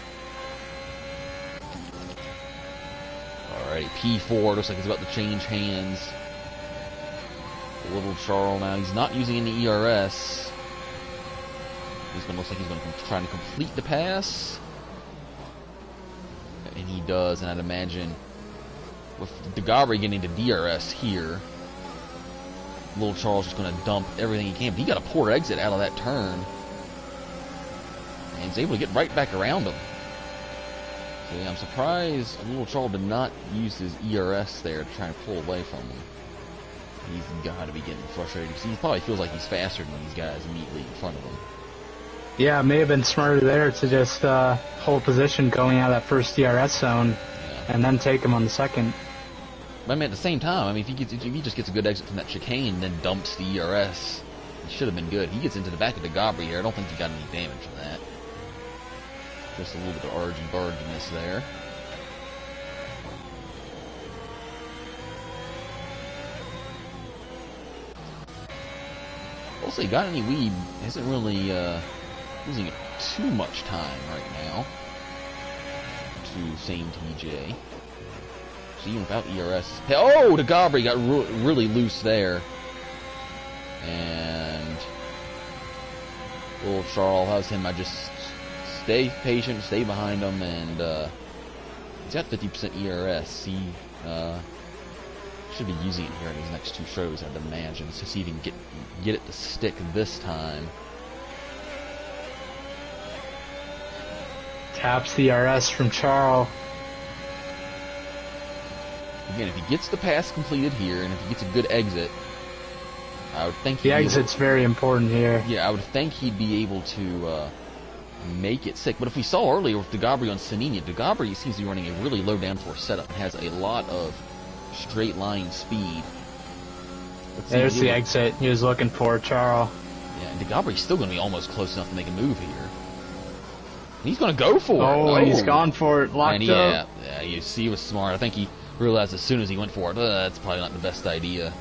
Alright, P4 looks like he's about to change hands. Little Charles now. He's not using any ERS. Looks like he's going to try to complete the pass. And he does, and I'd imagine with Dhabi getting to DRS here, Little Charles is going to dump everything he can. But he got a poor exit out of that turn. And he's able to get right back around him. So yeah, I'm surprised Little Charles did not use his ERS there to try and pull away from him. He's got to be getting frustrated because he probably feels like he's faster than these guys immediately in front of him. Yeah, it may have been smarter there to just hold position going out of that first DRS zone, and then take him on the second. But I mean, at the same time, I mean, if he just gets a good exit from that chicane and then dumps the ERS, he should have been good. He gets into the back of the Dhabi here. I don't think he got any damage from that. Just a little bit of argy-barginess there. Also, Got Any Weed isn't really losing too much time right now to same TJ. So even without ERS... Oh, Dhabi got really loose there. And Little Charles has him. I just stay patient, stay behind him, and he's got 50% ERS. He should be using it here in his next two shows, I'd imagine, to see if he can get it to stick this time. Taps the ERS from Charles. Again, if he gets the pass completed here, and if he gets a good exit, I would think the exit's very important here. Yeah, I would think he'd be able to make it sick. But if we saw earlier with Dhabi on Sanini, Dhabi seems to be running a really low downforce setup and has a lot of straight line speed. There's the exit he was looking for, Charles. Yeah, and Dhabi's still going to be almost close enough to make a move here. He's going to go for it. Oh, he's gone for it, locked up. Yeah, you see, he was smart. I think he realized as soon as he went for it, that's probably not the best idea.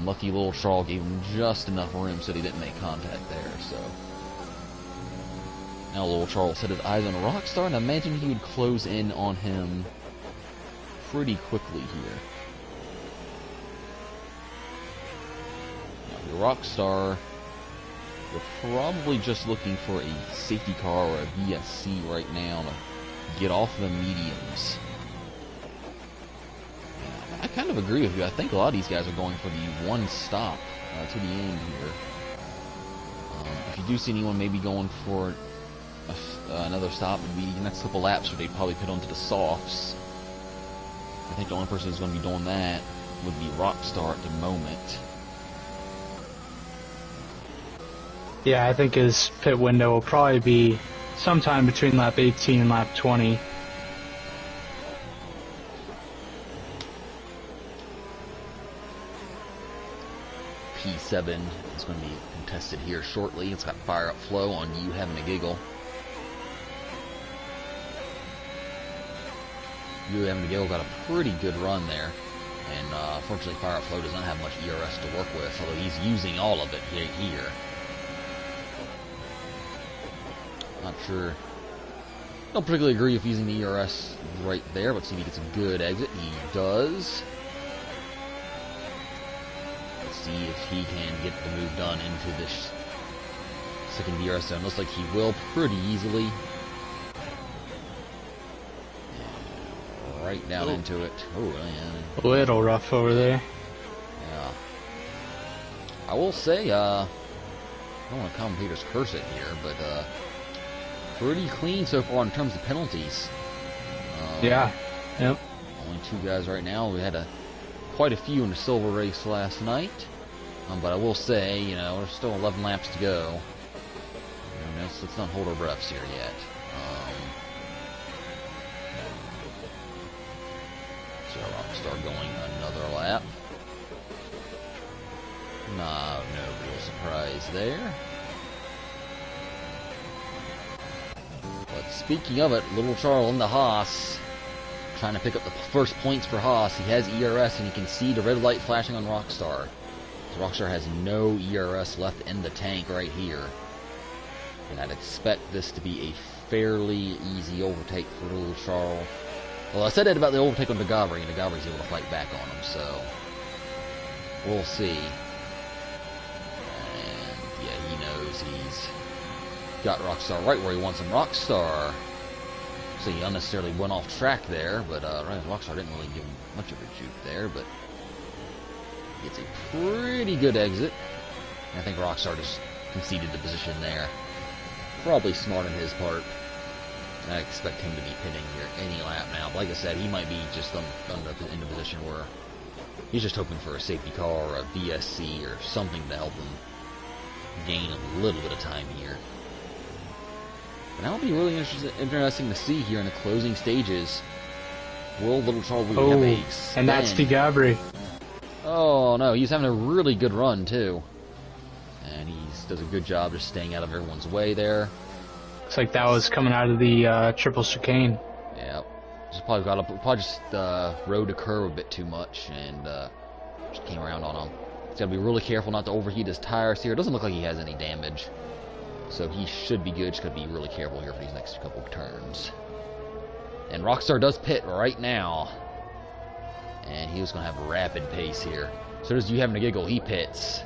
Lucky Little Charles gave him just enough room so that he didn't make contact there. So now Little Charles set his eyes on Rockstar, and I imagine he would close in on him pretty quickly here. Rockstar, we're probably just looking for a safety car or a VSC right now to get off the mediums. I kind of agree with you. I think a lot of these guys are going for the one stop to the end here. If you do see anyone maybe going for another stop, it'd be the next couple laps where they'd probably pit onto the softs. I think the only person who's going to be doing that would be Rockstar at the moment. Yeah, I think his pit window will probably be sometime between lap 18 and lap 20. P7 is going to be contested here shortly. It's got Fire Up Flow on You Having a Giggle. You Having a Giggle got a pretty good run there. And unfortunately, Fire Up Flow does not have much ERS to work with, although he's using all of it here. Not sure. Don't particularly agree with using the ERS right there, but see if he gets a good exit. He does. Let's see if he can get the move done into this second DRS zone. Looks like he will pretty easily. And right down into it. Oh, man. A little rough over there. Yeah. I will say, I don't want to commentators curse it here, but pretty clean so far in terms of penalties. Yeah. Yep. Only 2 guys right now. We had quite a few in the silver race last night. But I will say, you know, there's still 11 laps to go. You know, let's not hold our breaths here yet. So Rockstar going another lap. No real surprise there. But speaking of it, Little Charles and the Haas trying to pick up the first points for Haas. He has ERS, and you can see the red light flashing on Rockstar. So Rockstar has no ERS left in the tank right here. And I'd expect this to be a fairly easy overtake for Little Charles. Well, I said that about the overtake on Dhabi, and Dhagabri's able to fight back on him, so we'll see. And yeah, he knows he's got Rockstar right where he wants him. Rockstar, so he unnecessarily went off track there, but Rockstar didn't really give him much of a juke there, but he gets a pretty good exit. And I think Rockstar just conceded the position there. Probably smart on his part. And I expect him to be pitting here any lap now. But like I said, he might be just in a position where he's just hoping for a safety car or a VSC or something to help him gain a little bit of time here. And that'll be really interesting to see here in the closing stages. Will Little Charles have a spin? And that's Dhagabri. Oh no, he's having a really good run too. And he does a good job just staying out of everyone's way there. Looks like that was coming out of the triple chicane. Yeah, just rode the curve a bit too much and just came around on him. He's got to be really careful not to overheat his tires here. It doesn't look like he has any damage, so he should be good. Just got to be really careful here for these next couple of turns. And Rockstar does pit right now, and he was going to have a rapid pace here. So does You Having a Giggle, he pits.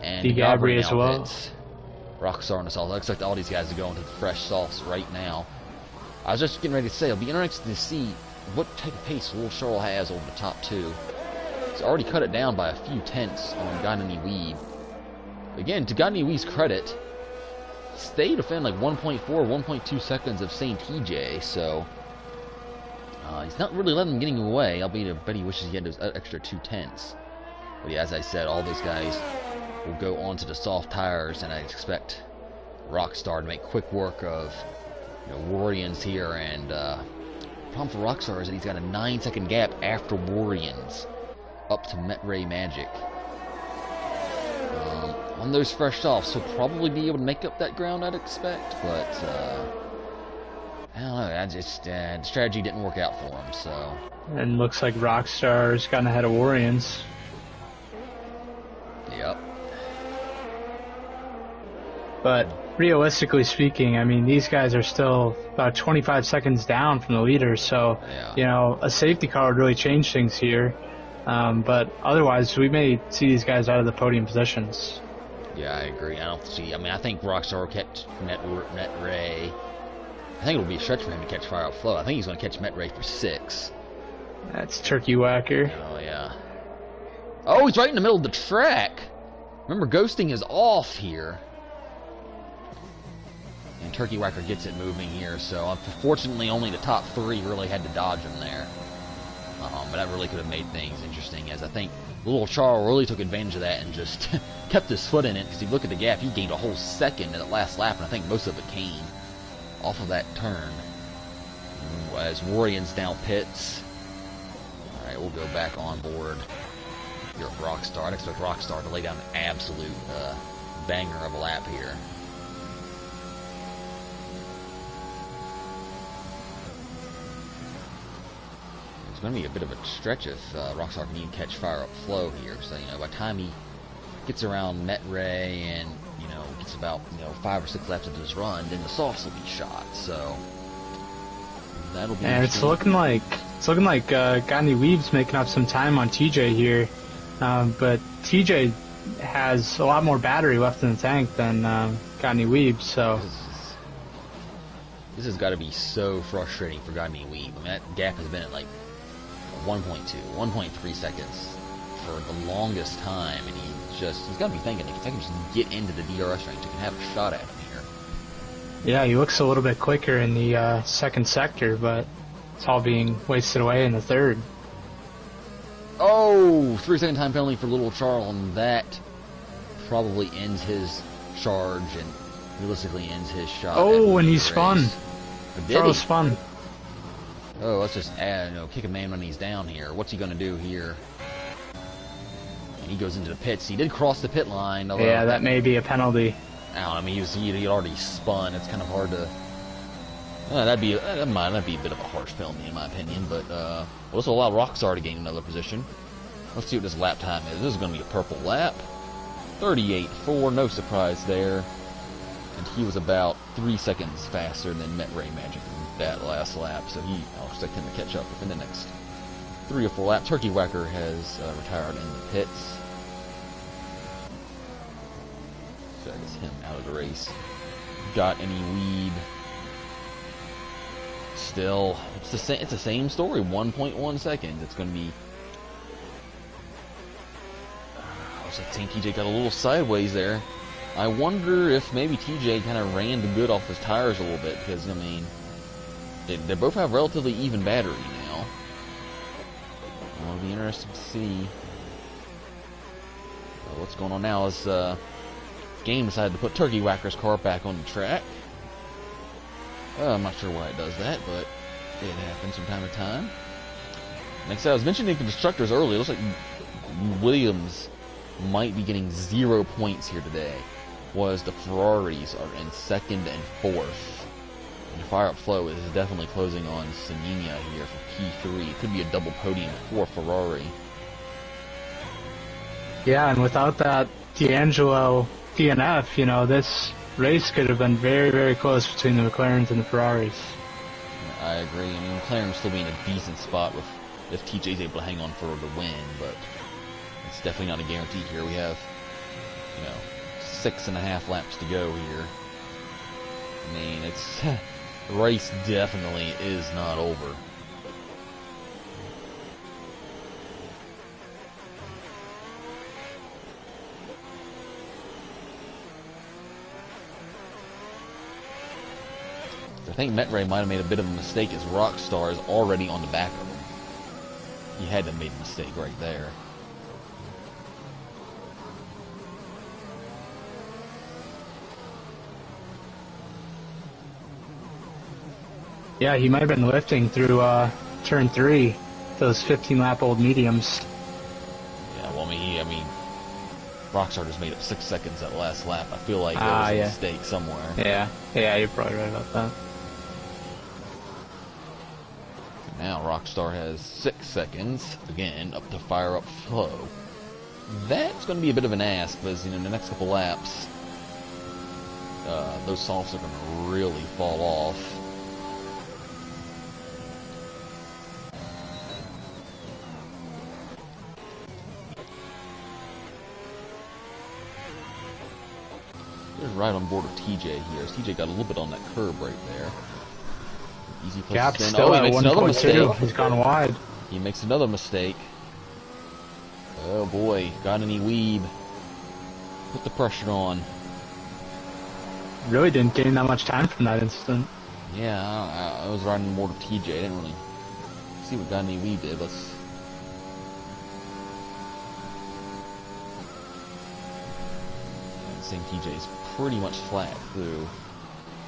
And Dhagabri as well. Pits. Rockstar on the soft. I expect all these guys to go into the fresh softs right now. I was just getting ready to say, it'll be interesting to see what type of pace Little Charles has over the top 2. He's already cut it down by a few tenths on Gandhi Weed. Again, to Gandhi Weed's credit, he stayed within like 1.4, 1.2 seconds of St. TJ, so he's not really letting them getting away, albeit I bet he wishes he had those extra 2 tenths. But yeah, as I said, all those guys will go onto the soft tires, and I expect Rockstar to make quick work of Warrians here. And the problem for Rockstar is that he's got a 9-second gap after Warrians up to Met Ray Magic. On those fresh softs, he'll probably be able to make up that ground, I'd expect, but I don't know, the strategy didn't work out for him, so. And looks like Rockstar's gotten ahead of Warrians. Yep. But realistically speaking, I mean, these guys are still about 25 seconds down from the leaders, so, yeah. you know, a safety car would really change things here. But otherwise, we may see these guys out of the podium positions. Yeah, I agree. I don't see. I mean, I think Rockstar will catch Met Ray. I think it'll be a stretch for him to catch Fire Up Flow. I think he's going to catch Met Ray for 6. That's Turkey Whacker. Oh, yeah. Oh, he's right in the middle of the track. Remember, ghosting is off here. And Turkey Whacker gets it moving here. So, unfortunately, only the top 3 really had to dodge him there. But that really could have made things interesting, as I think Little Charles really took advantage of that and just kept his foot in it, because if you look at the gap, he gained a whole second in that last lap, and I think most of it came off of that turn. As Warrian's now pits. Alright, we'll go back on board here at Rockstar. I'd expect Rockstar to lay down an absolute banger of a lap here. It's going to be a bit of a stretch if Rockstar can even catch Fire Up Flow here. So, you know, by the time he gets around Met Ray and, you know, gets about, 5 or 6 laps into his run, then the softs will be shot. So, that'll be and it's looking like Gandhi Weave's making up some time on TJ here. But TJ has a lot more battery left in the tank than Gandhi Weave, so... This has got to be so frustrating for Gandhi Weave. I mean, that gap has been at, like, 1.2, 1.3 seconds for the longest time, and he's got to be thinking, if I can just get into the DRS range, I can have a shot at him here. Yeah, he looks a little bit quicker in the second sector, but it's all being wasted away in the third. Oh, 3-second time penalty for Little Charles, and that probably ends his charge and realistically ends his shot. Oh, and he spun. Charles spun. Oh, let's just kick a man when he's down here. What's he going to do here? And he goes into the pits. He did cross the pit line. Yeah, that may be a penalty. I mean, he already spun. It's kind of hard to... that'd be a bit of a harsh penalty, in my opinion. But this will allow Rockstar to gain another position. Let's see what this lap time is. This is going to be a purple lap. 38.4, no surprise there. And he was about 3 seconds faster than Met Ray Magic in that last lap. So I'll expect him to catch up within the next 3 or 4 laps. Turkey Whacker has retired in the pits. So I guess him out of the race. Got any lead? Still, it's the same story. 1.1 seconds. It's going to be. I think TJ got a little sideways there. I wonder if maybe TJ kind of ran the good off his tires a little bit, because I mean, they both have relatively even battery now. It'll be interesting to see what's going on now. As Game decided to put Turkey Whacker's car back on the track. I'm not sure why it does that, but it happens from time to time. Like I was mentioning Constructors earlier. It looks like Williams might be getting 0 points here today. Was the Ferraris are in 2nd and 4th. And Fire Up Flow is definitely closing on Saninia here for P3. It could be a double podium for Ferrari. Yeah, and without that D'Angelo DNF, this race could have been very, very close between the McLarens and the Ferraris. I agree. I mean, McLaren's still be in a decent spot if TJ's able to hang on for the win, but it's definitely not a guarantee here. We have, 6.5 laps to go here. I mean, the race definitely is not over. I think Met Ray might have made a bit of a mistake, as Rockstar is already on the back of him. He had to have made a mistake right there. Yeah, he might have been lifting through turn 3, those 15-lap-old mediums. Yeah, well, I mean, Rockstar just made up 6 seconds that last lap. I feel like there was a mistake somewhere. Yeah, you're probably right about that. Now Rockstar has 6 seconds, again, up to Fire Up Flow. That's going to be a bit of an ask, because, in the next couple laps, those softs are going to really fall off. Just right on board with TJ here. So TJ got a little bit on that curb right there. Easy place Gap to spin. still Oh, he at makes another 1.2. mistake. He's gone wide. He makes another mistake. Oh boy, got any weeb. Put the pressure on. Really didn't gain that much time from that incident. Yeah, I was riding more to TJ. I didn't really see what Got Any Weeb did. Let's. Same TJ's pretty much flat through.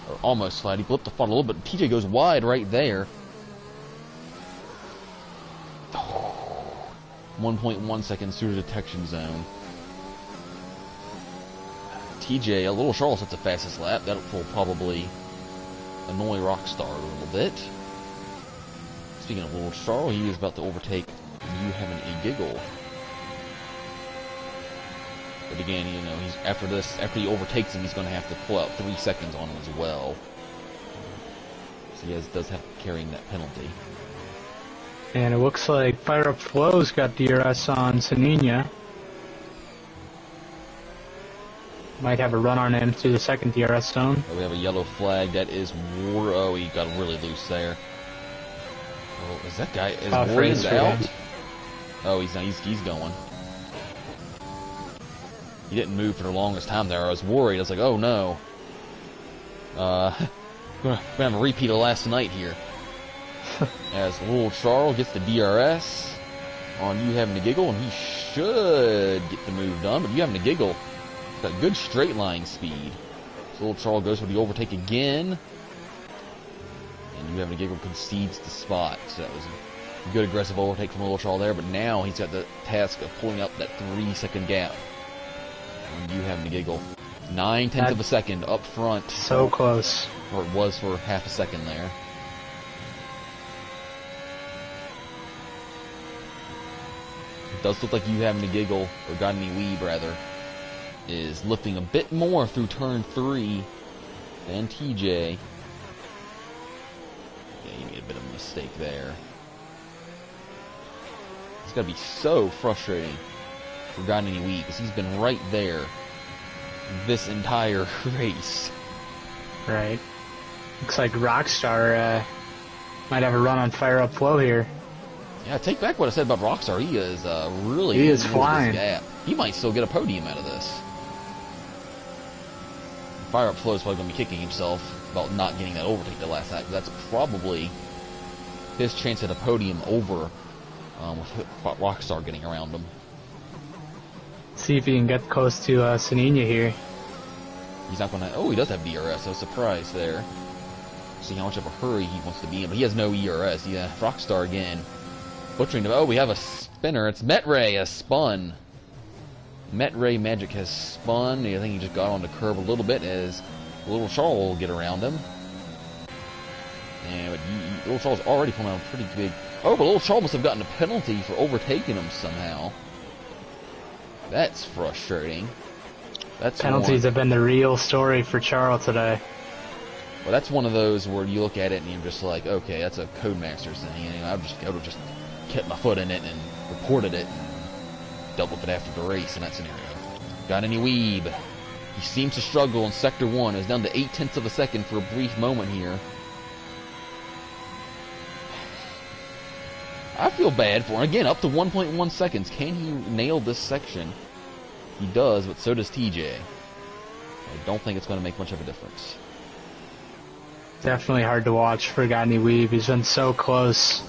Or almost flat. He blipped the front a little bit. TJ goes wide right there. 1.1 seconds through the detection zone. TJ, a little Charles hits the fastest lap. That will probably annoy Rockstar a little bit. Speaking of Little Charles, he is about to overtake You Having a Giggle. But again, you know, he's after he overtakes him, he's going to have to pull out 3 seconds on him as well. So he does have carrying that penalty. And it looks like Fire Up Flow's got DRS on Saninia. Might have a run on him through the second DRS zone. Oh, we have a yellow flag. That is War. Oh, he got really loose there. Oh, is that guy? Is Warriors out? Oh, he's not. He's going. He didn't move for the longest time there. I was worried. I was like, oh no. We're gonna have a repeat of last night here. As Little Charles gets the DRS on You Having a Giggle, and he should get the move done. But You Having a Giggle got good straight line speed. So Little Charles goes for the overtake again. And You Having a Giggle concedes the spot. So that was a good aggressive overtake from Little Charles there. But now he's got the task of pulling up that 3-second gap. And You Having a Giggle. 9/10 of a second up front. So close. Or it was for half a second there. It does look like You Having a Giggle, or Got Any Weeb rather, is lifting a bit more through turn 3 than TJ. Yeah, you made a bit of a mistake there. It's got to be so frustrating for Got Any Weeb, because he's been right there this entire race. Right. Looks like Rockstar might have a run on Fire Up Flow here. Yeah, take back what I said about Rockstar. He is really... He is flying. Gap. He might still get a podium out of this. Fire Up Flow is probably going to be kicking himself about not getting that overtake the last lap. That's probably his chance at a podium over with Rockstar getting around him. See if he can get close to Saninia here. He's not going to... Oh, he does have DRS. I was surprised there. See how much of a hurry he wants to be in. But he has no ERS. Yeah, Rockstar again. Butchering them. Oh, we have a spinner. It's Metray has spun. Metray Magic has spun. I think he just got on the curb a little bit as Little Charles will get around him. And Little Charles already pulling out a pretty big... Oh, but Little Charles must have gotten a penalty for overtaking him somehow. That's frustrating. That's penalties have been the real story for Charles today. Well, that's one of those where you look at it and you're just like, okay, that's a Codemasters thing. You know, I would have just kept my foot in it and reported it and dealt with it after the race in that scenario. Got Any Weeb? He seems to struggle in Sector 1. It's down to 0.8 of a second for a brief moment here. I feel bad for him. Again, up to 1.1 seconds. Can he nail this section? He does, but so does TJ. I don't think it's going to make much of a difference. Definitely hard to watch for Got Any Weeb. He's been so close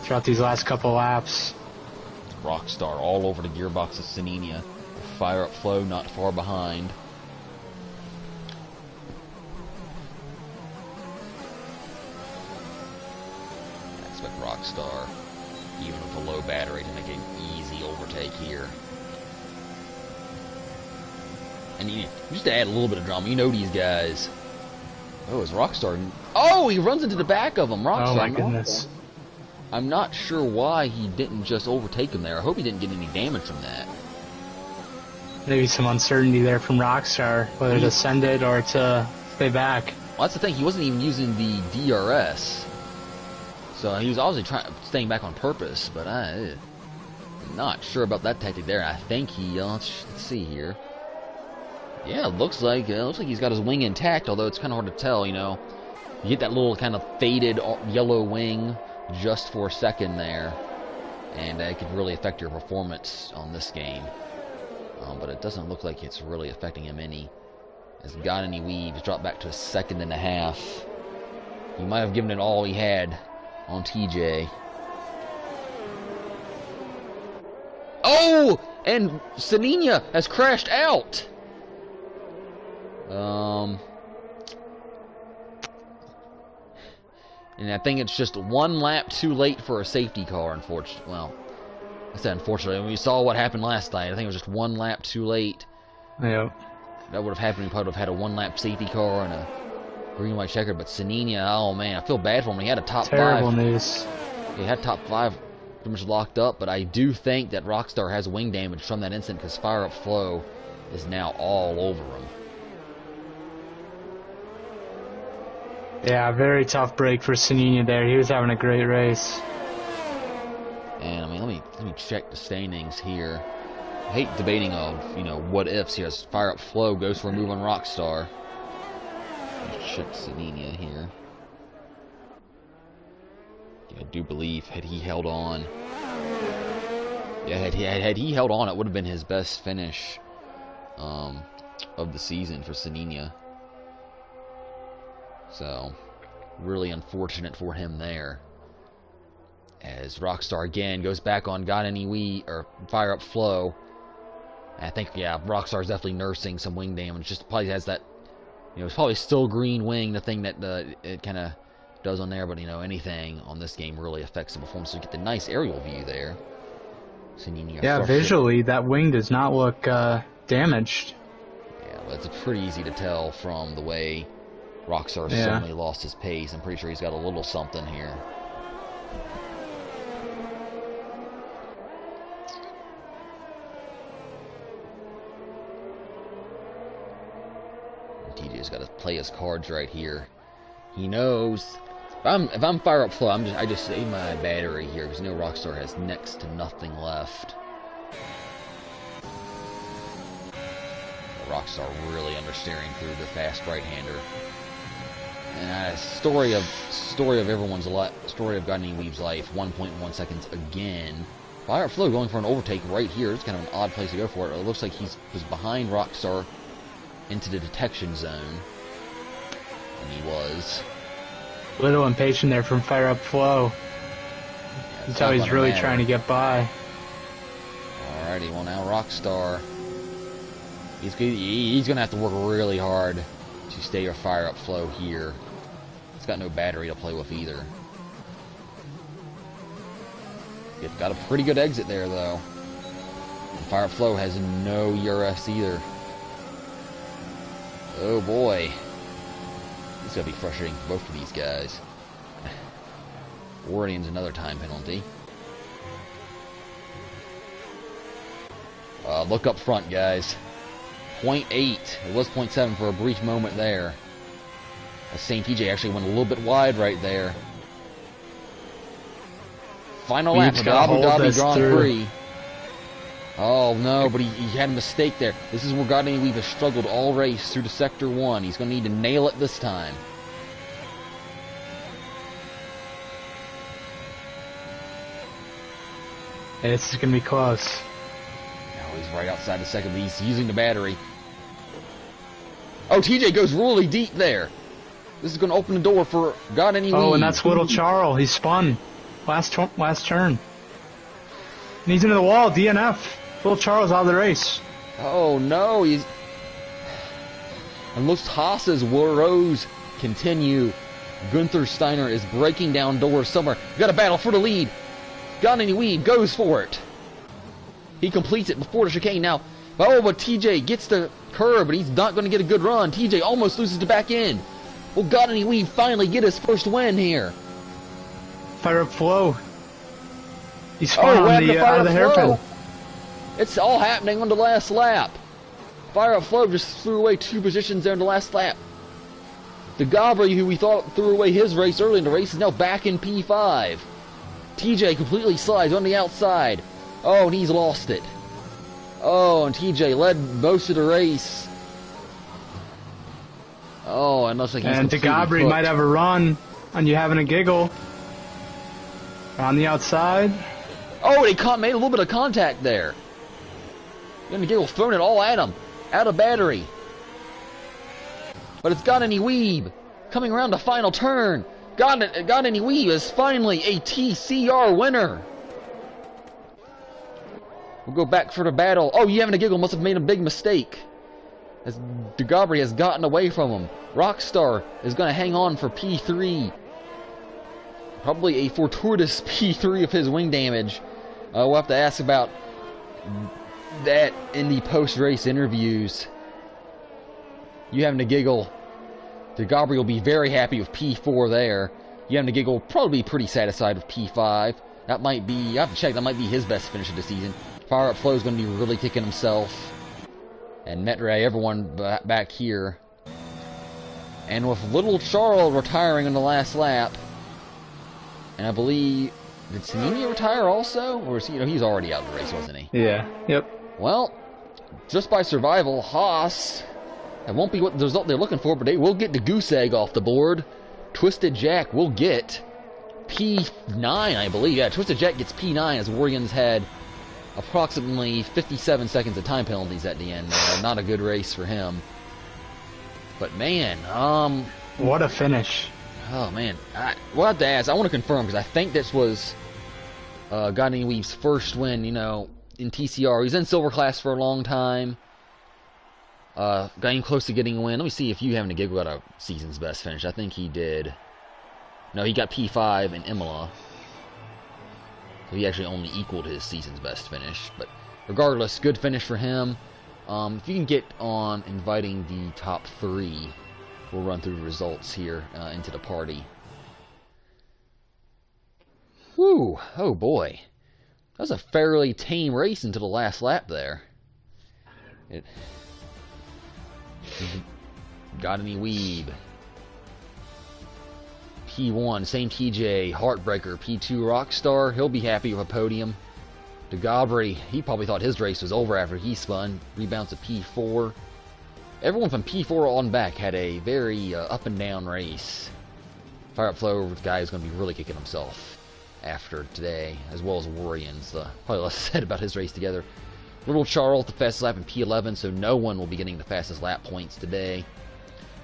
throughout these last couple laps. Rockstar all over the gearbox of Saninia. Fire Up Flow not far behind. I expect Rockstar, even with a low battery, to make an easy overtake here. And just to add a little bit of drama, you know these guys. Oh, is Rockstar... Oh, he runs into the back of him. Rockstar. Oh my goodness. I'm not sure why he didn't just overtake him there. I hope he didn't get any damage from that. Maybe some uncertainty there from Rockstar, whether to send it or to stay back. Well, that's the thing. He wasn't even using the DRS. So he was obviously staying back on purpose, but I'm not sure about that tactic there. I think he... let's see here. Yeah, it looks like he's got his wing intact, although it's kind of hard to tell, you know. You get that little kind of faded yellow wing just for a second there, and it could really affect your performance on this game. But it doesn't look like it's really affecting him any. Has got any weave. He's dropped back to a second and a half. He might have given it all he had on TJ. Oh! And Saninia has crashed out! And I think it's just one lap too late for a safety car, unfortunately. Well, I said unfortunately. When we saw what happened last night, I think it was just one lap too late. Yeah. That would have happened. We probably would have had a one-lap safety car and a green-white checker. But Saninia, oh man, I feel bad for him. He had a top Terrible 5. news. He had top 5 pretty much locked up, but I do think that Rockstar has wing damage from that incident because Fire Up Flow is now all over him. Yeah, very tough break for Saninia there. He was having a great race. And I mean, let me check the standings here. I hate debating of, you know, what ifs here. As Fire Up Flow goes for a move on Rockstar. Let's check Saninia here. Yeah, I do believe had he held on. Yeah, had he held on, it would have been his best finish of the season for Saninia. So, really unfortunate for him there. As Rockstar again goes back on Got Any Wee or Fire Up Flow. I think, yeah, Rockstar's definitely nursing some wing damage. Just probably has that, you know, it's probably still green wing, the thing that it kind of does on there. But, you know, anything on this game really affects the performance. So you get the nice aerial view there. Yeah, visually, that wing does not look damaged. Yeah, well, it's pretty easy to tell from the way Rockstar suddenly lost his pace. I'm pretty sure he's got a little something here. TJ's got to play his cards right here. He knows if I'm Fire Up Flow, I just save my battery here because you know Rockstar has next to nothing left. Rockstar really understeering through the fast right-hander. And story of everyone's life, story of Got Any Weave's life, 1.1 seconds again. Fire Up Flow going for an overtake right here. It's kind of an odd place to go for it. It looks like he was behind Rockstar into the detection zone. And he was. A little impatient there from Fire Up Flow. Yeah, that's how he's really trying to get by. Alrighty, well now Rockstar. He's going to have to work really hard to stay your Fire Up Flow here. It's got no battery to play with either. It's got a pretty good exit there, though. And Fire Up Flow has no ERS either. Oh boy. This is going to be frustrating for both of these guys. Wardian's another time penalty. Look up front, guys. 0.8. It was 0.7 for a brief moment there. St. TJ actually went a little bit wide right there. Final lap of the Abu Dhabi Grand Prix. Oh no, but he had a mistake there. This is where Got Any Weave has struggled all race through to Sector 1. He's going to need to nail it this time. Hey, this is going to be close. Now he's right outside the second, but he's using the battery. Oh, TJ goes really deep there. This is going to open the door for Got Any Weave. Oh, and that's Little Charles. He spun. Last turn. And he's into the wall. DNF. Little Charles out of the race. Oh, no. And Los Haas's woes continue. Gunther Steiner is breaking down doors somewhere. Got a battle for the lead. Got Any Weave goes for it. He completes it before the chicane now. Oh, but TJ gets the curb, but he's not going to get a good run. TJ almost loses the back end. Well, Got Any Weave finally get his first win here. Fire Up Flow. He spun on the hairpin. It's all happening on the last lap. Fire Up Flow just threw away 2 positions there in the last lap. The Gabri, who we thought threw away his race early in the race, is now back in P5. TJ completely slides on the outside. Oh, and he's lost it. Oh, and TJ led most of the race. Oh, it looks like he's and completely DeGabri cooked. might have a run on you having a giggle. On the outside. Oh, they made a little bit of contact there. Then the giggle throwing it all at him. Out of battery. But it's got any weeb. Coming around the final turn. Got any weeb is finally a TCR winner. We'll go back for the battle. Oh, you having a giggle must have made a big mistake. As DeGabri has gotten away from him. Rockstar is going to hang on for P3. Probably a fortuitous P3 of his wing damage. We'll have to ask about that in the post-race interviews. You having a giggle. DeGabri will be very happy with P4 there. You having a giggle probably pretty satisfied with P5. That might be, I have to check, that might be his best finish of the season. Fire Up Flow is going to be really kicking himself. And Metre, everyone back here. And with Little Charles retiring on the last lap. And I believe, did Sanini retire also? Or is he, he's already out of the race, wasn't he? Yeah, yep. Well, just by survival, Haas, that won't be what the result they're looking for, but they will get the goose egg off the board. Twisted Jack will get P9, I believe. Yeah, Twisted Jack gets P9 as Warriors had approximately 57 seconds of time penalties at the end. Not a good race for him. But man, what a finish. Oh man, we'll have to ask. I want to confirm because I think this was Godney Weave's first win, in TCR. He's in Silver Class for a long time. Got him close to getting a win. Let me see if you having a giggle got a season's best finish. I think he did. No, he got P5 in Imola. So he actually only equaled his season's best finish. But regardless, good finish for him. If you can get on inviting the top 3, we'll run through the results here into the party. Whew, oh boy. That was a fairly tame race into the last lap there. Got any weeb. P1, same TJ, Heartbreaker. P2, Rockstar, he'll be happy with a podium. DeGabri, he probably thought his race was over after he spun. Rebounds to P4. Everyone from P4 on back had a very up and down race. Fire Up Flow guy is going to be really kicking himself after today, as well as Warriors. Probably less said about his race together. Little Charles, the fastest lap in P11, so no one will be getting the fastest lap points today.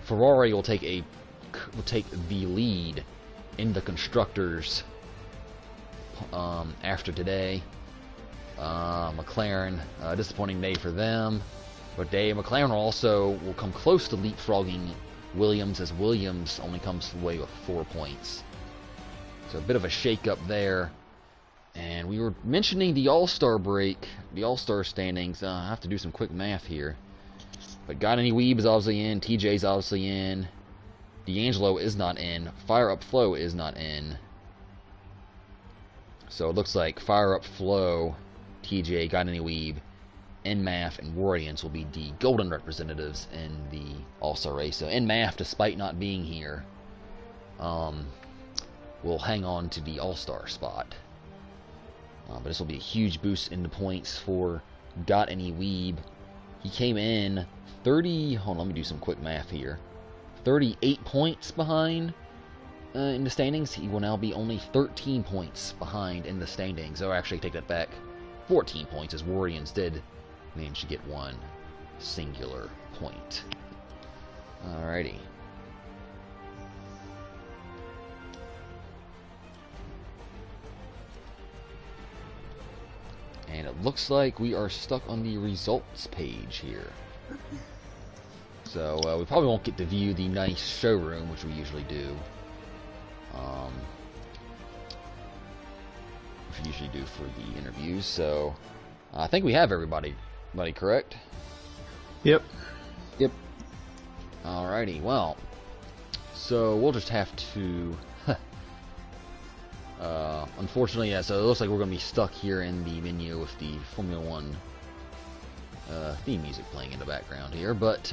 Ferrari will take the lead in the Constructors after today. McLaren, disappointing day for them. But McLaren will come close to leapfrogging Williams, as Williams only comes away with 4 points. So a bit of a shake-up there. And we were mentioning the All-Star break, the All-Star standings. I have to do some quick math here. But Got Any Weeb is obviously in, TJ's obviously in, D'Angelo is not in, Fire Up Flow is not in. So it looks like Fire Up Flow, TJ, Got Any Weeb, NMAF, and Warriors will be the golden representatives in the All-Star race. So NMAF, despite not being here, will hang on to the All-Star spot. But this will be a huge boost in the points for Got Any Weeb. He came in 30, hold on, let me do some quick math here. 38 points behind in the standings. He will now be only 13 points behind in the standings. Oh, actually, take that back. 14 points, as Warriors did manage to get one singular point. Alrighty. And it looks like we are stuck on the results page here. So we probably won't get to view the nice showroom, which we usually do. Which we usually do for the interviews. So I think we have everybody, correct? Yep. Yep. Alrighty, well, so we'll just have to... unfortunately, yeah, so it looks like we're going to be stuck here in the menu with the Formula 1 theme music playing in the background here, but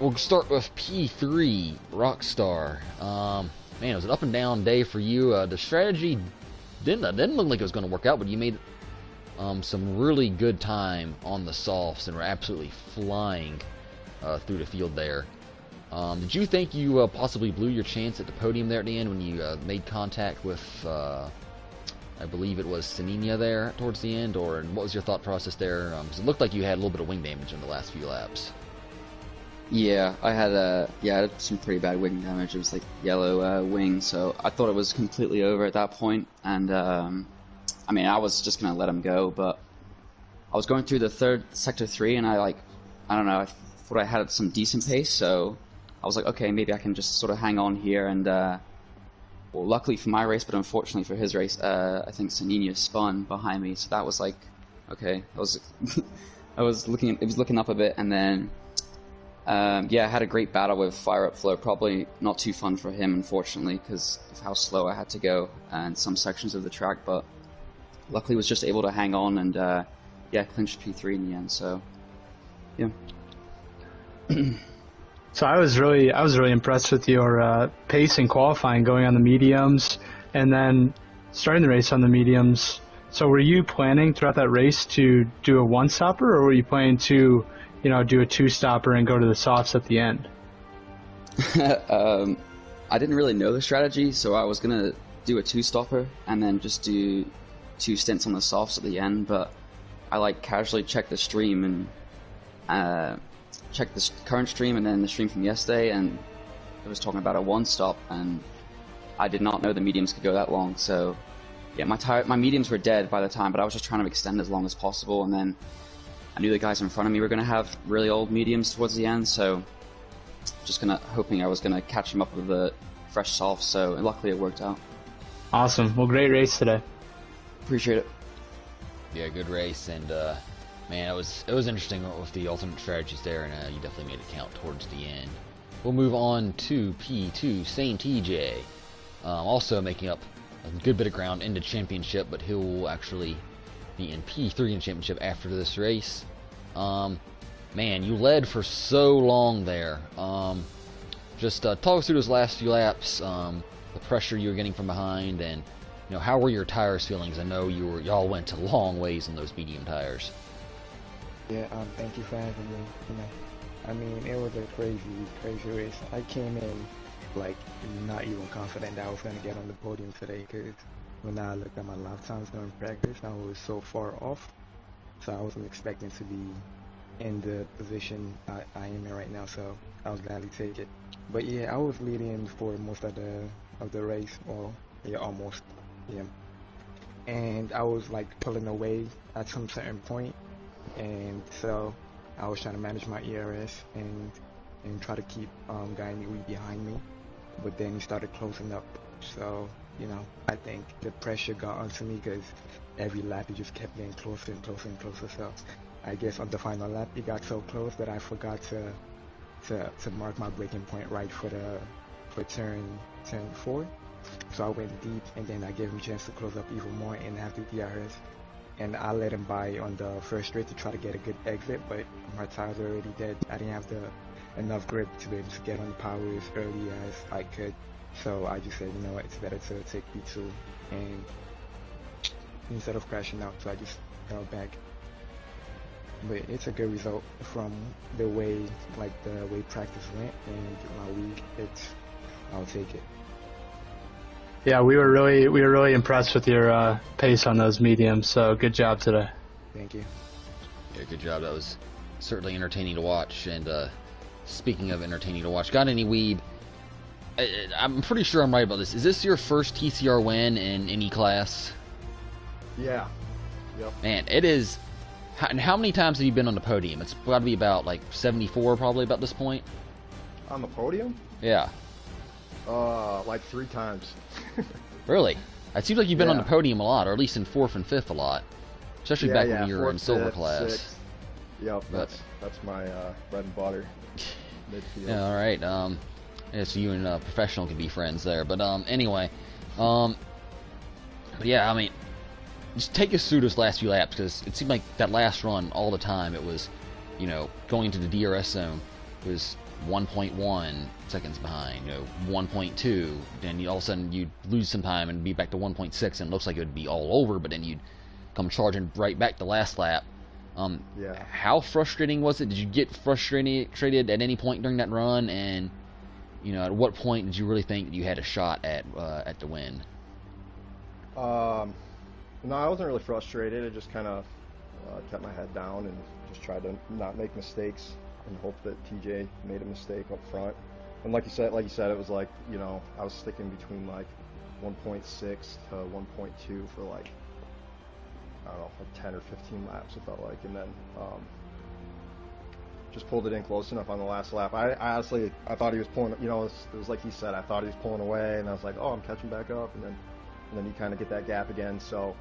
we'll start with P3, Rockstar. Man, it was an up and down day for you. The strategy didn't look like it was going to work out, but you made some really good time on the softs and were absolutely flying through the field there. Did you think you possibly blew your chance at the podium there at the end when you made contact with, I believe it was Saninia there towards the end, or what was your thought process there? Because it looked like you had a little bit of wing damage in the last few laps. Yeah, I had some pretty bad wing damage. It was like yellow wing, so I thought it was completely over at that point. And I mean, I was just gonna let him go, but I was going through the third sector 3, and I don't know, I thought I had some decent pace, so I was like, okay, maybe I can just sort of hang on here. And well, luckily for my race, but unfortunately for his race, I think Saninia spun behind me, so that was like, okay, I was it was looking up a bit, and then. Yeah, I had a great battle with Fire Up Flow. Probably not too fun for him, unfortunately, because of how slow I had to go in some sections of the track. But luckily, was just able to hang on and yeah, clinched P3 in the end. So yeah. So I was really impressed with your pace in qualifying, going on the mediums, and then starting the race on the mediums. So were you planning throughout that race to do a one-stopper, or were you planning to do a two-stopper and go to the softs at the end? I didn't really know the strategy, so I was going to do a two-stopper and then just do 2 stints on the softs at the end, but I casually checked the stream and checked the current stream and then the stream from yesterday, and it was talking about a one-stop, and I did not know the mediums could go that long, so yeah, my mediums were dead by the time, but I was just trying to extend as long as possible, and then I knew the guys in front of me were going to have really old mediums towards the end, so just hoping I was going to catch them up with the fresh soft, so luckily it worked out. Awesome. Well, great race today. Appreciate it. Yeah, good race, and man, it was interesting with the alternate strategies there, and you definitely made it count towards the end. We'll move on to P2, Saint TJ, also making up a good bit of ground in the championship, but he'll actually be in P3 in the championship after this race. Man, you led for so long there. Just talk us through those last few laps, the pressure you were getting from behind, and how were your tires feeling? I know y'all went a long ways on those medium tires. Yeah, thank you for having me. I mean, it was a crazy race. I came in not even confident that I was gonna get on the podium today, because when I looked at my lap times during practice, I was so far off, so I wasn't expecting to be in the position I am in right now, so I was gladly take it. But yeah, I was leading for most of the race, well, yeah, almost, yeah. And I was pulling away at some certain point, and so I was trying to manage my ERS and try to keep guy behind me, but then he started closing up, so I think the pressure got onto me, because every lap it just kept getting closer and closer and closer. So I guess on the final lap it got so close that I forgot to mark my braking point right for turn 4. So I went deep, and then I gave him a chance to close up even more and have the DRS. And I let him by on the first straight to try to get a good exit, but my tires were already dead. I didn't have enough grip to be able to get on the power as early as I could. So I just said, what, it's better to take P2, and instead of crashing out, so I just fell back. But it's a good result from the way practice went, and my week, I'll take it. Yeah, we were really impressed with your pace on those mediums, so good job today. Thank you. Yeah, good job. That was certainly entertaining to watch, and speaking of entertaining to watch, got any weeb? I'm pretty sure I'm right about this. Is this your first TCR win in any class? Yeah. Yep. Man, it is. And how many times have you been on the podium? It's got to be about 74 probably about this point. On the podium? Yeah. 3 times. Really? It seems like you've been on Yeah. the podium a lot, or at least in 4th and 5th a lot. Especially back when you were in 4th, silver 5th, class. 6th. Yep, that's my bread and butter. Midfield. Yeah, alright. Yeah, so you and Professional can be friends there. But anyway. But yeah, I mean, just take us through those last few laps, because it seemed like that last run all the time it was, going to the DRS zone was 1.1 seconds behind, 1.2, then all of a sudden you'd lose some time and be back to 1.6, and it looks like it would be all over, but then you'd come charging right back the last lap, Yeah. How frustrating was it? Did you get frustrated at any point during that run? And at what point did you really think that you had a shot at the win? No, I wasn't really frustrated. I just kind of kept my head down and just tried to not make mistakes and hope that TJ made a mistake up front. And like you said, it was like, I was sticking between like 1.6 to 1.2 for like, I don't know, like 10 or 15 laps, it felt like. And then just pulled it in close enough on the last lap. I honestly, I thought he was pulling, it was like he said, I thought he was pulling away, and I was like, oh, I'm catching back up. And then you kind of get that gap again. So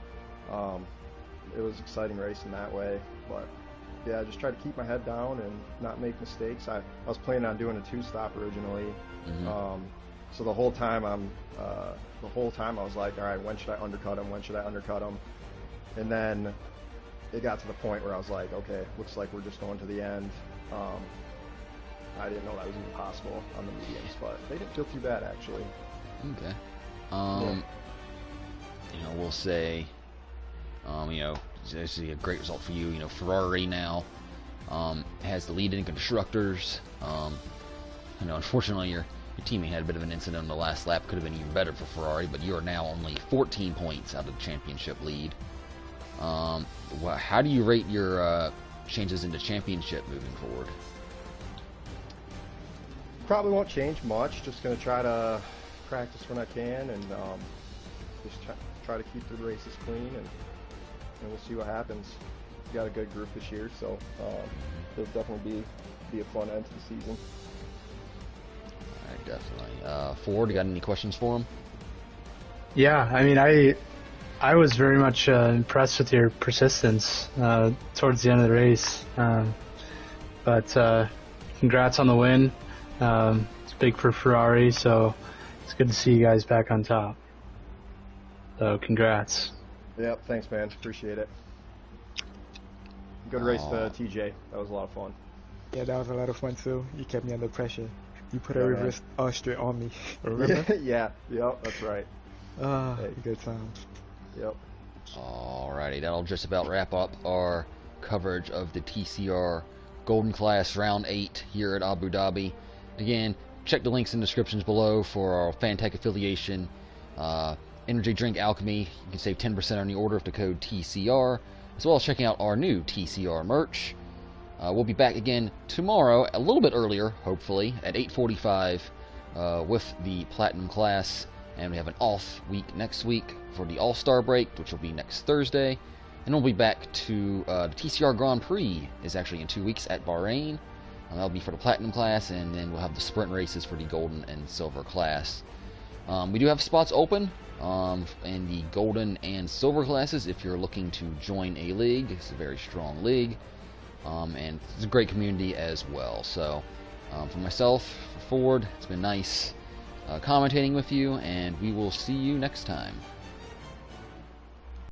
it was an exciting race in that way. But yeah, I just tried to keep my head down and not make mistakes. I was planning on doing a two-stop originally. Mm-hmm. So the whole time I was like, all right, when should I undercut him? When should I undercut him? And then it got to the point where I was like, okay, looks like we're just going to the end. I didn't know that was even possible on the mediums, but they didn't feel too bad actually. Okay. Yeah. We'll say, this is a great result for you. Ferrari now has the lead in constructors. Unfortunately, your teammate had a bit of an incident on the last lap. Could have been even better for Ferrari, but you are now only 14 points out of the championship lead. How do you rate your chances into championship moving forward? Probably won't change much. Just going to try to practice when I can and just try to keep the races clean, and we'll see what happens. We got a good group this year, so it'll definitely be a fun end to the season. All right, definitely. Ford, you got any questions for him? Yeah, I mean, I was very much impressed with your persistence towards the end of the race. But congrats on the win. It's big for Ferrari, so it's good to see you guys back on top. So congrats. Yep, thanks, man. Appreciate it. Good race to TJ. That was a lot of fun. Yeah, that was a lot of fun too. You kept me under pressure. You put a Yeah, reverse straight on me. Remember? Yeah, yep, that's right. Hey. Good times. Yep. Alrighty, that'll just about wrap up our coverage of the TCR Golden Class Round 8 here at Abu Dhabi. Again, check the links in the descriptions below for our Fantech affiliation. Energy Drink Alchemy, you can save 10% on the order with the code TCR, as well as checking out our new TCR merch. We'll be back again tomorrow, a little bit earlier, hopefully, at 8:45 with the Platinum class, and we have an off week next week for the All-Star break, which will be next Thursday, and we'll be back to the TCR Grand Prix is actually in 2 weeks at Bahrain. That'll be for the Platinum class, and then we'll have the sprint races for the Golden and Silver class. We do have spots open in the Golden and Silver classes if you're looking to join a league. It's a very strong league, and it's a great community as well. So for myself, for Ford, it's been nice commentating with you, and we will see you next time.